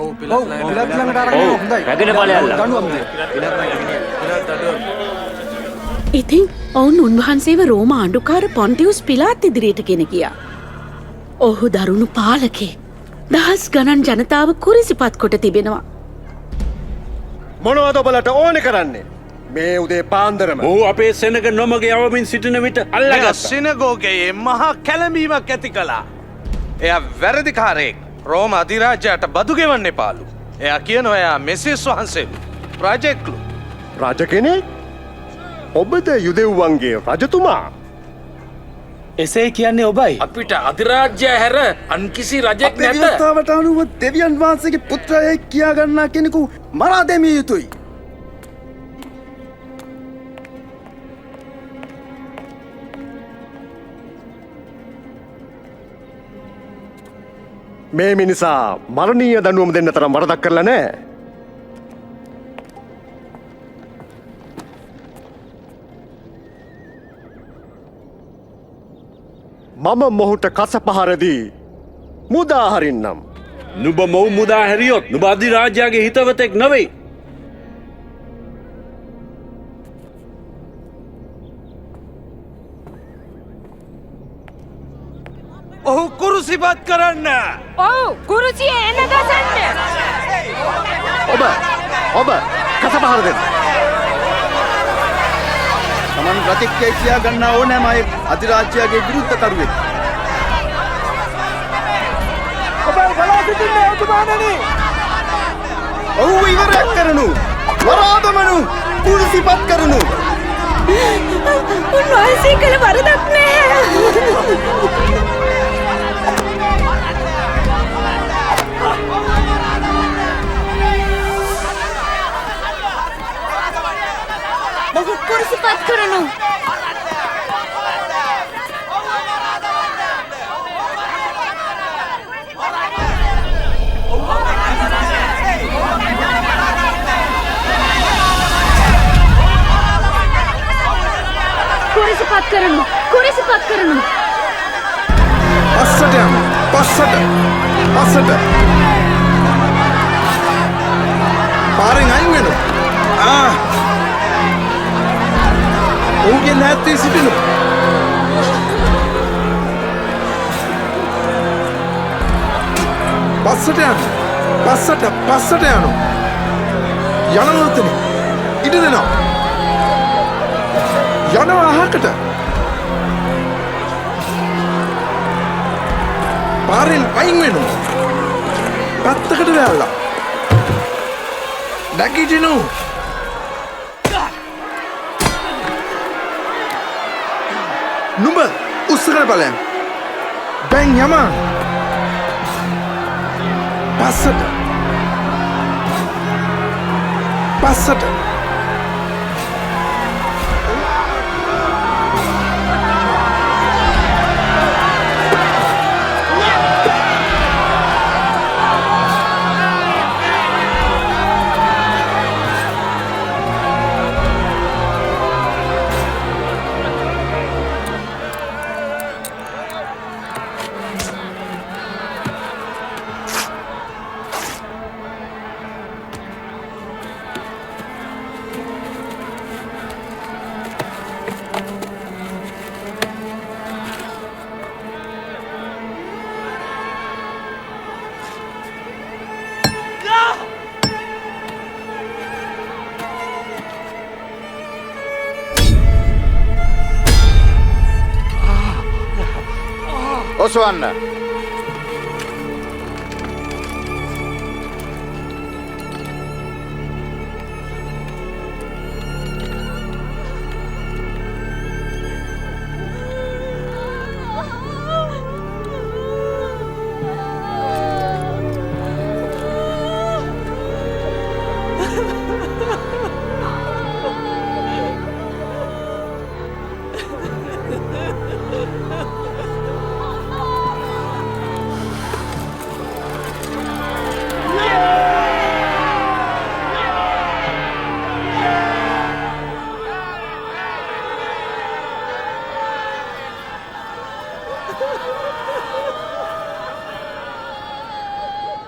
ඔව් පිලාත් ළඟට අරගෙන හොඳයි. රැගෙන ඵලයල්ලා. ඉතින් ඔවුන් උන්වහන්සේව රෝම ආණ්ඩුකාර පොන්ටියුස් පිලාත් ඉදිරියට ගෙන ගියා. ඔහු දරුණු පාලකේ. දහස් ගණන් ජනතාව කුරිසිපත් කොට තිබෙනවා. මොනවද ඔබලට ඕනේ කරන්නේ? මේ උදේ පාන්දරම ඔහු අපේ සෙනග නොමග යවමින් සිටින විට අල්ලගත්තා. සිනගෝගයේ මහා කැළඹීමක් ඇති කළා. එයා වැරදිකාරයෙක්. රෝම අධිරාජ්‍යයට බදු ගෙවන්න එපාලු. එයා කියනවා එයා මෙසියස් වහන්සේලු. රජෙක්ලු. රජ කෙනෙක්? ඔබද යුදෙව්වන්ගේ රජතුමා? එසේ කියන්නේ ඔබයි. අපිට අධිරාජ්‍ය හැර අන් කිසි රජෙක් නැත. අවස්ථාවට අනුව දෙවියන් වහන්සේගේ පුත්‍රයෙක් කියා ගන්නා කෙනෙකු මරා දැමිය යුතුයි. මේ මිනිසා මරණීය දඬුවම දෙන්න තරම් වරදක් කරලා නැහැ. මම මොහුට කස පහරදී මුදා හරින්නම්. නුඹ මොව් මුදා හැරියොත් නුඹ අධිරාජ්‍යගේ හිතවතෙක් නොවෙයි. ඔහු කුරුසිපත් කරන්න. ඔව් කුරුසියේ එන ගසන්න. ඔබ කස පහර දෙන්න. තමන් රතික්කේ කියා ගන්නා ඕනෑම අය අධිරාජ්‍යගේ විරුද්ධ කරුවෙක්. ඔබ බලා සිටින්නේ ඔබතුමාණනි. ඔහු ඉවරයක් කරනු. වරාදමනු. කුරුසිපත් කරනු. උන්වහන්සේ කළ වරදක් නෑ. ඔහු කුරුසිපත් කරනු. කුරුසිපත් කරනු. කුරුසිපත් කරනු. පස්සට යන්න. පස්සට. පස්සට. පාරෙන් අයින් වෙනවා. ඔහුගේ නැත්තේ සිටිනු. පස්සට යන්න. පස්සට යනු. යනවතන. ඉඩ දෙනවා. යනවා අහකට. පාරෙන් අයින් වෙනවා. පැත්තකට වැල්ලා. නැගිටිනු. නුඹ උස්සකට බලයන්. දැන් යමන්. පස්සට. ඔසවන්න.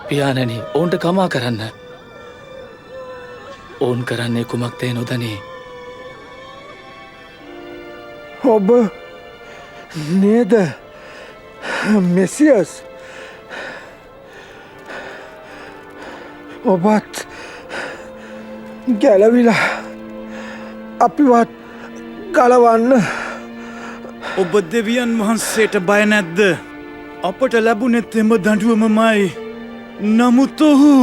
පියාණනි, ඔවුන්ට කමා කරන්න. ඔවුන් කරන්නේ කුමක්දේ නොදනේ. ඔබ නේද මෙසියස්? ඔබත් ගැලවිලා අපිවත් ගලවන්න. ඔබ දෙවියන් වහන්සේට බය නැද්ද? අපට ලැබුණෙත් එම දඬුවමමයි. නමුත් ඔහු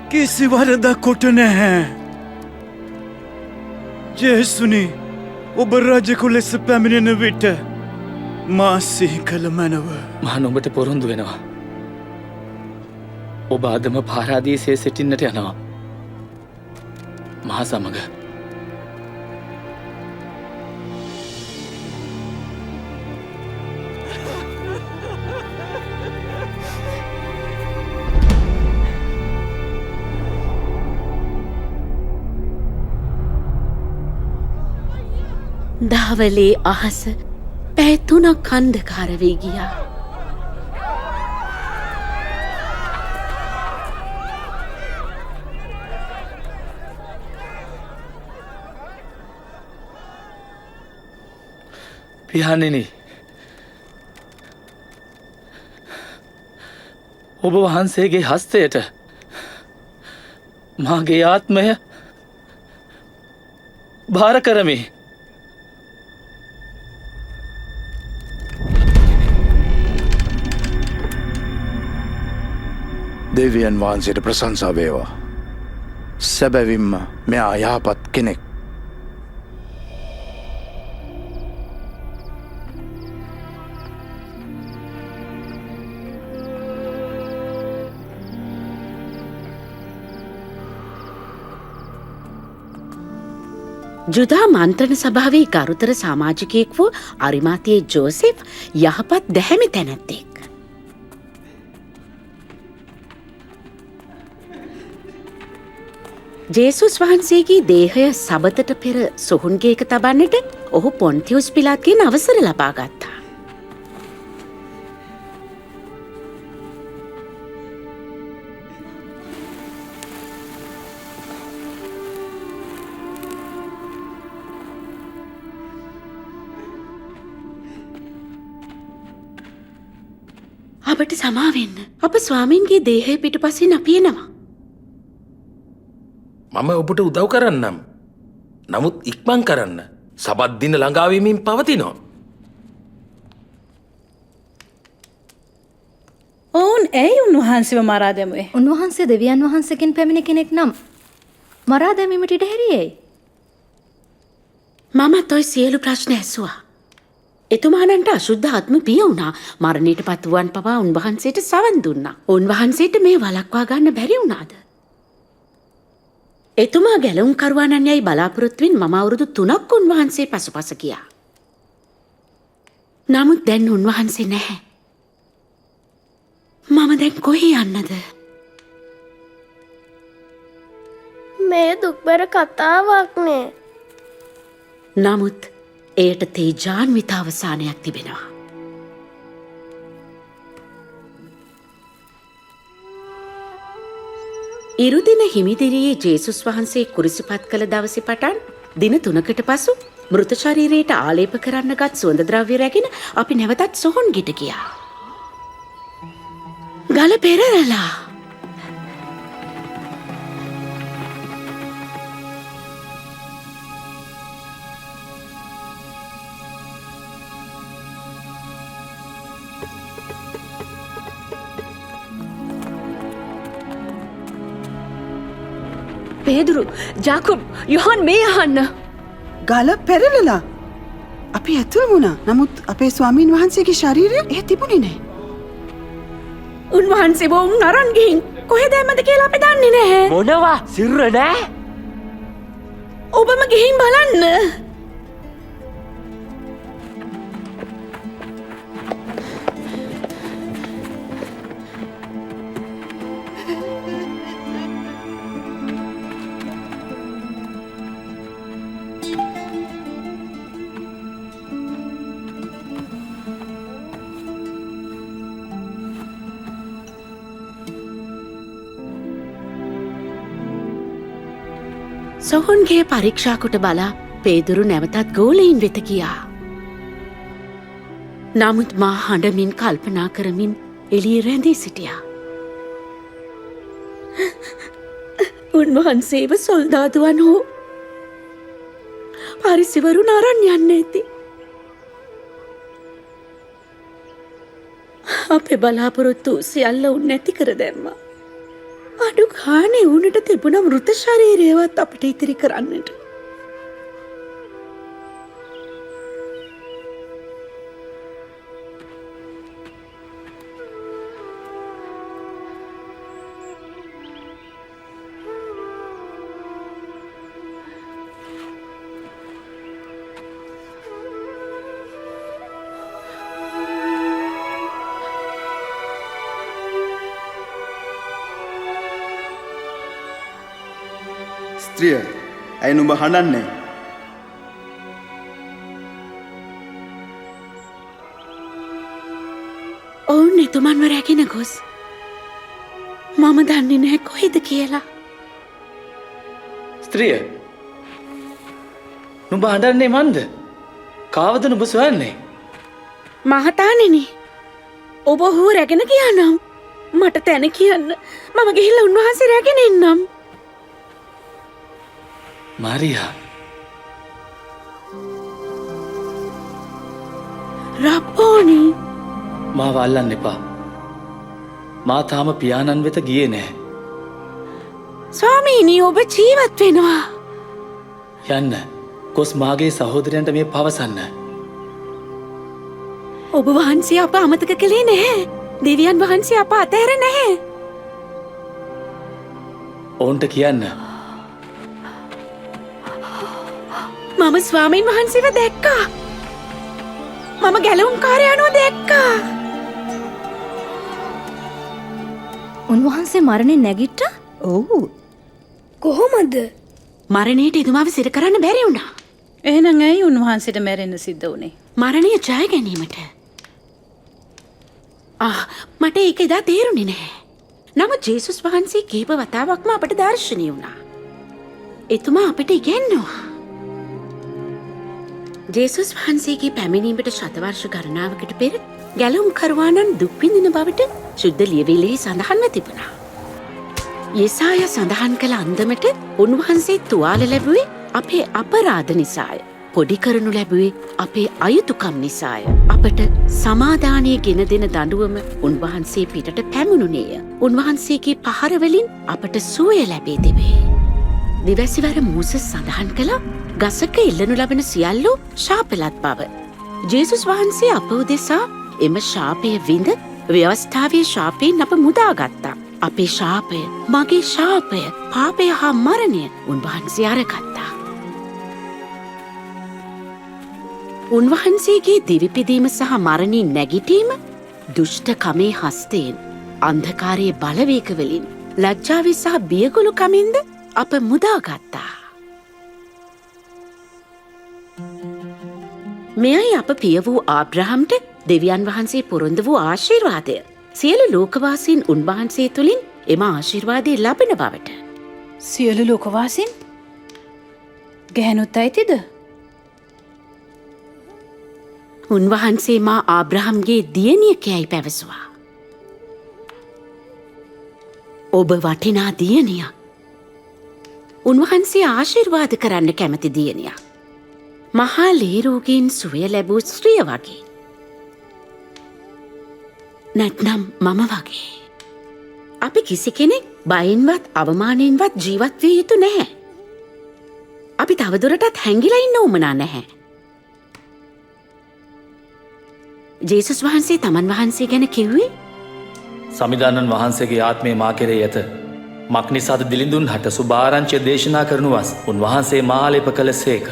කිසි වරදක් කොට නැහැ. ජේසුනි, ඔබ රජකු ලෙස පැමිණෙන විට මා සිහි කළ මැනව. මා නුඹට පොරොන්දු වෙනවා. ඔබ අදම පාරාදීසයේ සිටින්නට යනවා. මා සමග. දහවලේ අහස පැය 3ක් අන්ධකාර වී ගියා. පියාණෙනි, ඔබ වහන්සේගේ හස්තයට මාගේ ආත්මය භාර කරමි. දෙවියන් වහන්සේට ප්‍රශංසා වේවා. සැබැවින්ම මෙයා යහපත් කෙනෙක්. ජුදා මන්ත්‍රණ සභාවේ ගරුතර සමාජිකයෙක් වූ අරිමාතියේ ජෝසෙෆ් යහපත් දැහැමි තැනැත්තෙක්. ජේසුස් වහන්සේගේ දේහය සබතට පෙර සොහුන්ගේක තබන්නට ඔහු පොන්තියුස් පිලාත්ගෙන් අවසර ලබා ගත්තා. අපට සමාවෙන්න. අප ස්වාමීන්ගේ දේහය පිටුපසින් අපි එනවා. මම ඔබට උදව් කරන්නම්. නමුත් ඉක්මන් කරන්න. සබත් දින ළඟාවීමෙන් පවතිනවා. ඔවුන් ඇයි උන්වහන්සේව මරා දැමුවේ? උන්වහන්සේ දෙවියන් වහන්සේකින් පැමිණි කෙනෙක් නම් මරා දැමීමට ඉඩ හැරියේයි. මමත් ඔය සියලු ප්‍රශ්න ඇසුවා. එතුමානන්ට අශුද්ධ ආත්ම පිය වුණා. මරණයට පත් වූවන් පවා උන්වහන්සේට සවන් දුන්නා. උන්වහන්සේට මේ වළක්වා ගන්න බැරි වුණාද? එතුමා ගැලවුම් කරුවානන් යයි බලාපොරොත්තුවෙන් මම අවුරුදු 3ක් උන්වහන්සේ පසුපස ගියා. නමුත් දැන් උන්වහන්සේ නැහැ. මම දැන් කොහේ යන්නද? මේ දුක්බර කතාවක් නේ. නමුත් එයට තේජාන්විත අවසානයක් තිබෙනවා. ඉරුදින හිමිදිරියේ ජේසුස් වහන්සේ කුරිසිපත් කළ දවසේ පටන් දින 3කට පසු මෘත ශරීරයට ආලේප කරන්න ගත් සුවඳ ද්‍රව්‍ය රැගෙන අපි නැවතත් සොහොන් ගෙට ගියා. ගල පෙරරලා පේදුරු, ජාකොබ්, යොහන් මේ අහන්න. ගල පෙරලලා අපි ඇතුල් වුණා. නමුත් අපේ ස්වාමීන් වහන්සේගේ ශරීරය ඒ තිබුණේ නැහැ. උන්වහන්සේ වුන් අරන් ගිහින් කොහෙද යන්නද කියලා අපි දන්නේ නැහැ. මොනවා? සිරුර නෑ? ඔබම ගිහින් බලන්න. සොහොන්ගේ පරීක්ෂාකොට බලා පේදුරු නැවතත් ගෝලයින් වෙත ගියා. නමුත් මා හඬමින් කල්පනා කරමින් එළිය රැඳී සිටියා. උන්වහන්සේව සොල්දාදුවන් හෝ පරිසිවරුන් අරන් යන්න ඇති. අපේ බලාපොරොත්තු සියල්ල උන් නැති කර දැම්මා. අඩු ගානේ උනට තිබුණ මෘත ශරීරයවත් අපිට ඉතිරි කරන්නට. ස්ත්‍රිය, ඇයි නුඹ හඬන්නේ? ඔවුන් එතුමන්ව රැගෙන ගොස් මම දන්නේ නැහැ කොහෙද කියලා. ස්ත්‍රිය, නුඹ හඬන්නේ මන්ද? කාවද නුඹ සොයන්නේ? මහතාණෙනි, ඔබ ඔහු රැගෙන ගියා නම් මට තැන කියන්න. මම ගිහිල්ලා උන්වහන්සේ රැගෙන එන්නම්. මාරියා. රබ්බෝනි. මාව අල්ලන්න එපා. මා තාම පියාණන් වෙත ගියේ නැහැ. ස්වාමීනි, ඔබ ජීවත් වෙනවා. යන්න. කොස් මාගේ සහෝදරයන්ට මේ පවසන්න. ඔබ වහන්සේ අප අමතක කළේ නැහැ. දෙවියන් වහන්සේ අප අතහැර නැහැ. ඔවුන්ට කියන්න. මම ස්වාමීන් වහන්සේව දැක්කා. මම ගැලවුම්කාරයාණෝ දැක්කා. උන්වහන්සේ මරණයෙන් නැගිට්ටා? ඔව්. කොහොමද? මරණයට එතුමාව සිර කරන්න බැරි වුණා. එහෙනම් ඇයි උන්වහන්සේට මැරෙන්න සිද්ධ වුනේ? මරණය ජය ගැනීමට. මට ඒක එදා තේරුණේ නැහැ. නමුත් ජේසුස් වහන්සේ කීප වතාවක්ම අපට දර්ශනය වුණා. එතුමා අපිට ඉගැන්නුවා. ජේසුස් වහන්සේගේ පැමිණීමට ශතවර්ෂ ගණනාවකට පෙර ගැලුම්කරුවානන් දුක්විඳින බවට ශුද්ධ ලියවිලෙහි සඳහන්ව තිබුණා. යෙසාය සඳහන් කළ අන්දමට උන්වහන්සේ තුවාල ලැබුවේ අපේ අපරාධ නිසාය. පොඩි කරනු ලැබුවේ අපේ අයුතුකම් නිසාය. අපට සමාධානය ගෙන දෙන දඬුවම උන්වහන්සේ පිටට පැමුණුනේය. උන්වහන්සේගේ පහරවලින් අපට සුවය ලැබේ තිබේ. දිවැසිවර මූසස් සඳහන් කළ ගසක ඉල්ලනු ලබන සියල්ලෝ ශාපලත් බව. ජේසුස් වහන්සේ අප උදෙසා එම ශාපය විඳ ව්‍යවස්ථාවේ ශාපයෙන් අප මුදාගත්තා. අපේ ශාපය, මගේ ශාපය, පාපය හා මරණය උන්වහන්සේ අරගත්තා. උන්වහන්සේගේ දිවිපිදීම සහ මරණින් නැගිටීම දුෂ්ටකමේ හස්තයෙන් අන්ධකාරයේ බලවේගවලින් ලැජ්ජාවේ සහ බියගුළු කමින්ද අප මුදාගත්තා. මෙයයි අප පිය වූ ආබ්‍රහම්ට දෙවියන් වහන්සේ පොරොන්දු වූ ආශිර්වාදය. සියලු ලෝකවාසීන් උන්වහන්සේ තුළින් එම ආශිර්වාදය ලබන බවට. සියලු ලෝකවාසීන් ගැහැණුත් අයිතිද? උන්වහන්සේ මා ආබ්‍රහම්ගේ දියණියකයයි පැවසුවා. ඔබ වටිනා දියණිය. උන්වහන්සේ ආශිර්වාද කරන්න කැමති දියණිය. මහා ලේරෝගීන් සුවය ලැබූ ස්ත්‍රිය වගේ. නැත්නම් මම වගේ. අපි කිසි කෙනෙක් බයින්වත් අවමානයෙන්වත් ජීවත් විය යුතු නැහැ. අපි තවදුරටත් හැංගිලා ඉන්න උවමනා නැහැ. ජේසුස් වහන්සේ තමන් වහන්සේ ගැන කිව්වේ සමිධානන් වහන්සේගේ ආත්මය මා කෙරේ ඇත. මක් නිසාද දිලිඳුන් හට සුභාරංචිය දේශනා කරනුවස් උන්වහන්සේ මාලේප කළ සේක.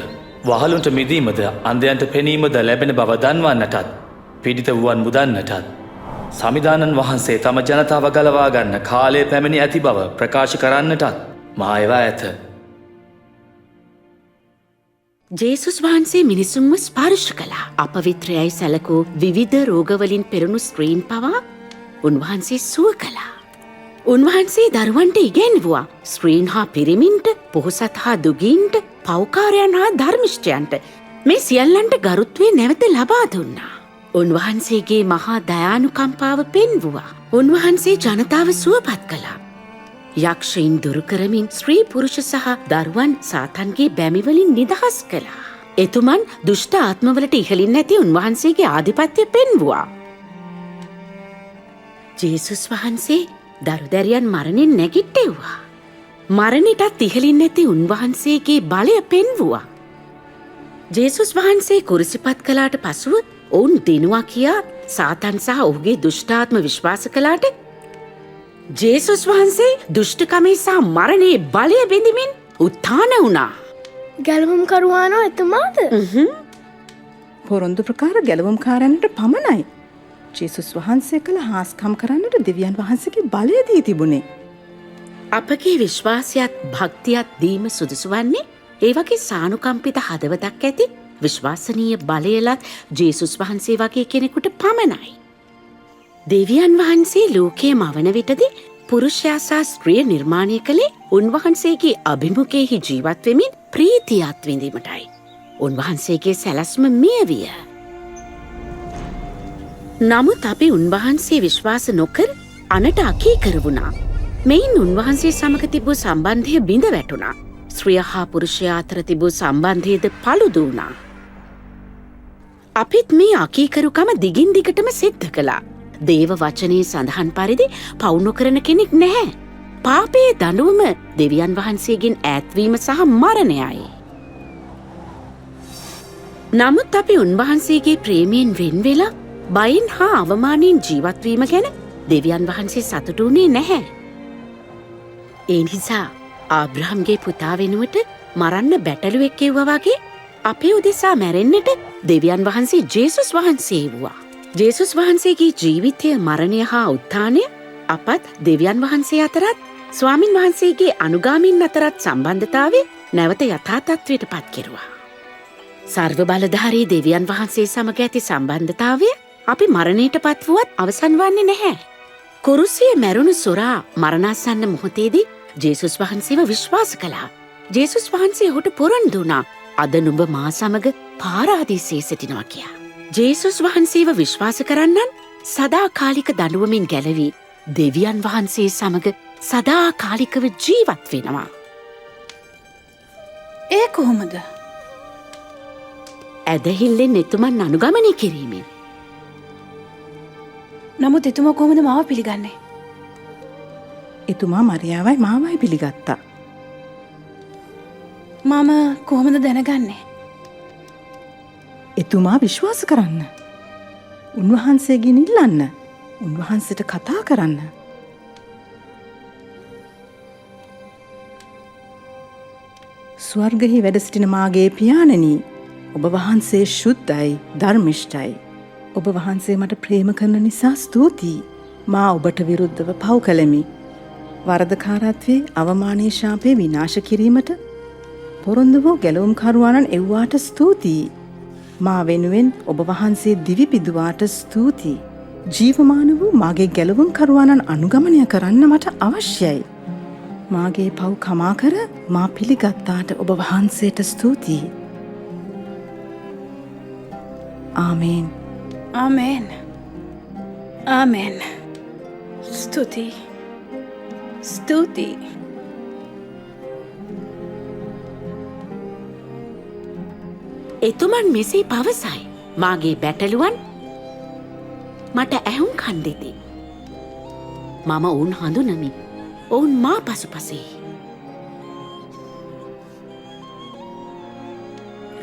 වහලුන්ට මිදීමද අන්දයන්ට පෙනීමද ලැබෙන බව දන්වන්නටත් පිඩිත වුවන් මුදන්නටත් සමිධානන් වහන්සේ තම ජනතාව ගලවා ගන්න කාලය පැමිණි ඇති බව ප්‍රකාශ කරන්නටත් මා ඒවා ඇත. ජේසුස් වහන්සේ මිනිසුන්ව ස්පර්ශ කළා. අපවිත්‍රයයි සැලකූ විවිධ රෝගවලින් පෙරුණු ස්ත්‍රීන් පවා උන්වහන්සේ සුව කළා. උන්වහන්සේ දරුවන්ට ඉගැන්වුවා. ස්ත්‍රීන් හා පිරිමින්ට, පොහොසත් හා දුගීන්ට, පෞකාරයන් හා ධර්මිෂ්ඨයන්ට මේ සියල්ලන්ට ගරුත්වය නැවත ලබා දුන්නා. උන්වහන්සේගේ මහා දයානුකම්පාව පෙන්වුවා. උන්වහන්සේ ජනතාව සුවපත් කළා. යක්ෂයින් දුරුකරමින් ස්ත්‍රී පුරුෂ සහ දරුවන් සාතන්ගේ බැමිවලින් නිදහස් කළා. එතුමන් දුෂ්ට ආත්මවලට ඉහලින් නැති උන්වහන්සේගේ ආධිපත්‍ය පෙන්වුවා. ජේසුස් වහන්සේ දරුදැරියන් මරණින් නැගිට්ටෙව්වා. මරණයටත් ඉහලින් නැති උන්වහන්සේගේ බලය පෙන්වුවා. ජේසුස් වහන්සේ කුරුසිපත් කළාට පසුව ඔවුන් දෙනවා කියා සාතන් සහ ඔහුගේ දුෂ්ටාත්ම විශ්වාස කළාට ජේසුස් වහන්සේ දුෂ්ටකමේ සහ මරණයේ බලය බිඳිමින් උත්ථාන වුණා. ගැලවුම්කරුවානෝ එතුමාද? පොරොන්දු ප්‍රකාර ගැලවුම්කාරයන්ට පමණයි. ජේසුස් වහන්සේ කළ හාස්කම් කරන්නට දෙවියන් වහන්සේගේ බලය දී තිබුණේ. අපගේ විශ්වාසයත් භක්තියත් දීම සුදුසු වන්නේ ඒ වගේ සානුකම්පිත හදවතක් ඇති විශ්වාසනීය බලයලත් ජේසුස් වහන්සේ වගේ කෙනෙකුට පමණයි. දෙවියන් වහන්සේ ලෝකයේ මවන විටදී පුරුෂයා සහ ස්ත්‍රිය නිර්මාණය කළේ උන්වහන්සේගේ අභිමුඛයෙහි ජීවත් වෙමින් ප්‍රීතියත් විඳීමටයි. උන්වහන්සේගේ සැලැස්ම මෙය විය. නමුත් අපි උන්වහන්සේ විශ්වාස නොකර අනට අකීකර වුණා. මෙයින් උන්වහන්සේ සමග තිබූ සම්බන්ධය බිඳ වැටුණා. ස්ත්‍රිය හා පුරුෂයා අතර තිබූ සම්බන්ධයද පළුදු වුණා. අපිත් මේ අකීකරුකම දිගින් දිගටම සිද්ධ කළා. දේව වචනයේ සඳහන් පරිදි පව් නොකරන කෙනෙක් නැහැ. පාපයේ දඬුවම දෙවියන් වහන්සේගෙන් ඈත්වීම සහ මරණයයි. නමුත් අපි උන්වහන්සේගේ ප්‍රේමයෙන් වෙන් වෙලා බයින් හා අවමානයෙන් ජීවත්වීම ගැන දෙවියන් වහන්සේ සතුටු වුණේ නැහැ. ඒ නිසා ආබ්‍රහම්ගේ පුතා වෙනුවට මරන්න බැටළුවෙක් කිව්වා වගේ අපේ උදෙසා මැරෙන්නට දෙවියන් වහන්සේ ජේසුස් වහන්සේ වුණා. ජේසුස් වහන්සේගේ ජීවිතය, මරණය හා උත්ථානය අපත් දෙවියන් වහන්සේ අතරත් ස්වාමින් වහන්සේගේ අනුගාමීන් අතරත් සම්බන්ධතාවය නැවත යථා තත්ත්වයට පත් කෙරුවා. සර්ව බලධාරී දෙවියන් වහන්සේ සමග ඇති සම්බන්ධතාවය අපි මරණයට පත් වුවත් අවසන් වන්නේ නැහැ. කුරුසියේ මැරුණු සොරා මරණාසන්න මොහොතේදී ජේසුස් වහන්සේව විශ්වාස කළා. ජේසුස් වහන්සේ ඔහුට පොරොන්දු වුණා. අද නුඹ මා සමග පාරාදීසයේ සිටිනවා කියා. ජේසුස් වහන්සේව විශ්වාස කරන්නන් සදාකාලික දඩුවමින් ගැලවී දෙවියන් වහන්සේ සමග සදාකාලිකව ජීවත් වෙනවා. ඒ කොහොමද? ඇදහිල්ලෙන් එතුමන් අනුගමනය කිරීමෙන්. නමුත් එතුමා කොහොමද මාව පිළිගන්නේ? එතුමා මරියාවයි මාවයි පිළිගත්තා. මම කොහොමද දැනගන්නේ? එතුමා විශ්වාස කරන්න. උන්වහන්සේගෙන් ඉල්ලන්න. උන්වහන්සේට කතා කරන්න. ස්වර්ගහි වැඩ සිටින මාගේ පියාණනි, ඔබ වහන්සේ ශුද්ධයි, ධර්මිෂ්ඨයි. ඔබ වහන්සේ මට ප්‍රේම කරන නිසා ස්තුතියි. මා ඔබට විරුද්ධව පව් කළෙමි. වරදකාරත්වයේ අවමානයේ ශාපේ විනාශ කිරීමට පොරොන්දු වූ ගැලවුම්කරුවාණන් එව්වාට ස්තුතියි. මා වෙනුවෙන් ඔබ වහන්සේ දිවි පිදුවාට ස්තුතියි. ජීවමාන වූ මාගේ ගැලවුම්කරුවාණන් අනුගමනය කරන්න මට අවශ්‍යයි. මාගේ පව් කමා කර මා පිළිගත්තාට ඔබ වහන්සේට ස්තුතියි. ආමේන්. ආමේන්. ආමේන්. ස්තුතියි. ස්තුතියි. එතුමන් මෙසේ පවසයි. මාගේ බැටළුවන් මට ඇහුම් කන්දෙති. මම ඔවුන් හඳුනමි. ඔවුන් මා පසුපසේ.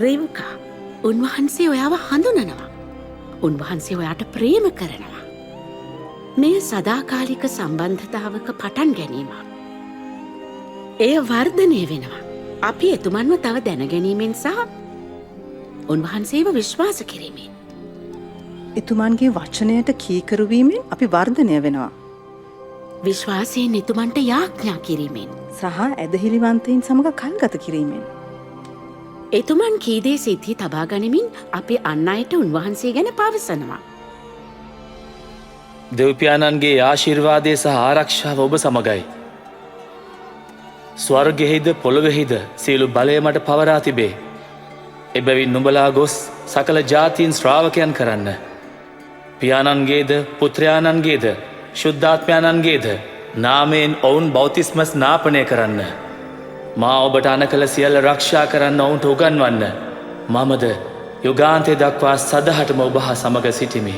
රේවුකා, උන්වහන්සේ ඔයාව හඳුනනවා. උන්වහන්සේ ඔයාට ප්‍රේම කරනවා. මෙය සදාකාලික සම්බන්ධතාවක පටන් ගැනීම. එය වර්ධනය වෙනවා. අපි එතුමන්ව තව දැනගැනීමෙන් සහ උන්වහන්සේව විශ්වාස කිරීමෙන්. එතුමන්ගේ වචනයට කීකරුවීමෙන් අපි වර්ධනය වෙනවා. විශ්වාසයෙන් එතුමන්ට යාඥා කිරීමෙන්. සහ ඇදහිලිවන්තයින් සමඟ කල්ගත කිරීමෙන්. එතුමන් කීදේ සිද්ධී තබා ගනිමින් අපි අන්න අයට උන්වහන්සේ ගැන පවසනවා. දෙව්පියාණන්ගේ ආශිර්වාදය සහ ආරක්ෂාව ඔබ සමගයි. ස්වර්ගෙහිද පොළොවෙහිද සියලු බලය මට පවරා තිබේ. එබැවින් නුඹලා ගොස් සකල ජාතීන් ශ්‍රාවකයන් කරන්න. පියාණන්ගේද පුත්‍රයාණන්ගේද ශුද්ධාත්මයාණන්ගේද නාමයෙන් ඔවුන් බෞතිස්ම ස්නාපනය කරන්න. මා ඔබට අන කළ සියල්ල රක්ෂා කරන්න ඔවුන්ට උගන්වන්න. මමද යුගාන්තය දක්වා සදහටම ඔබ හා සමග සිටිමි.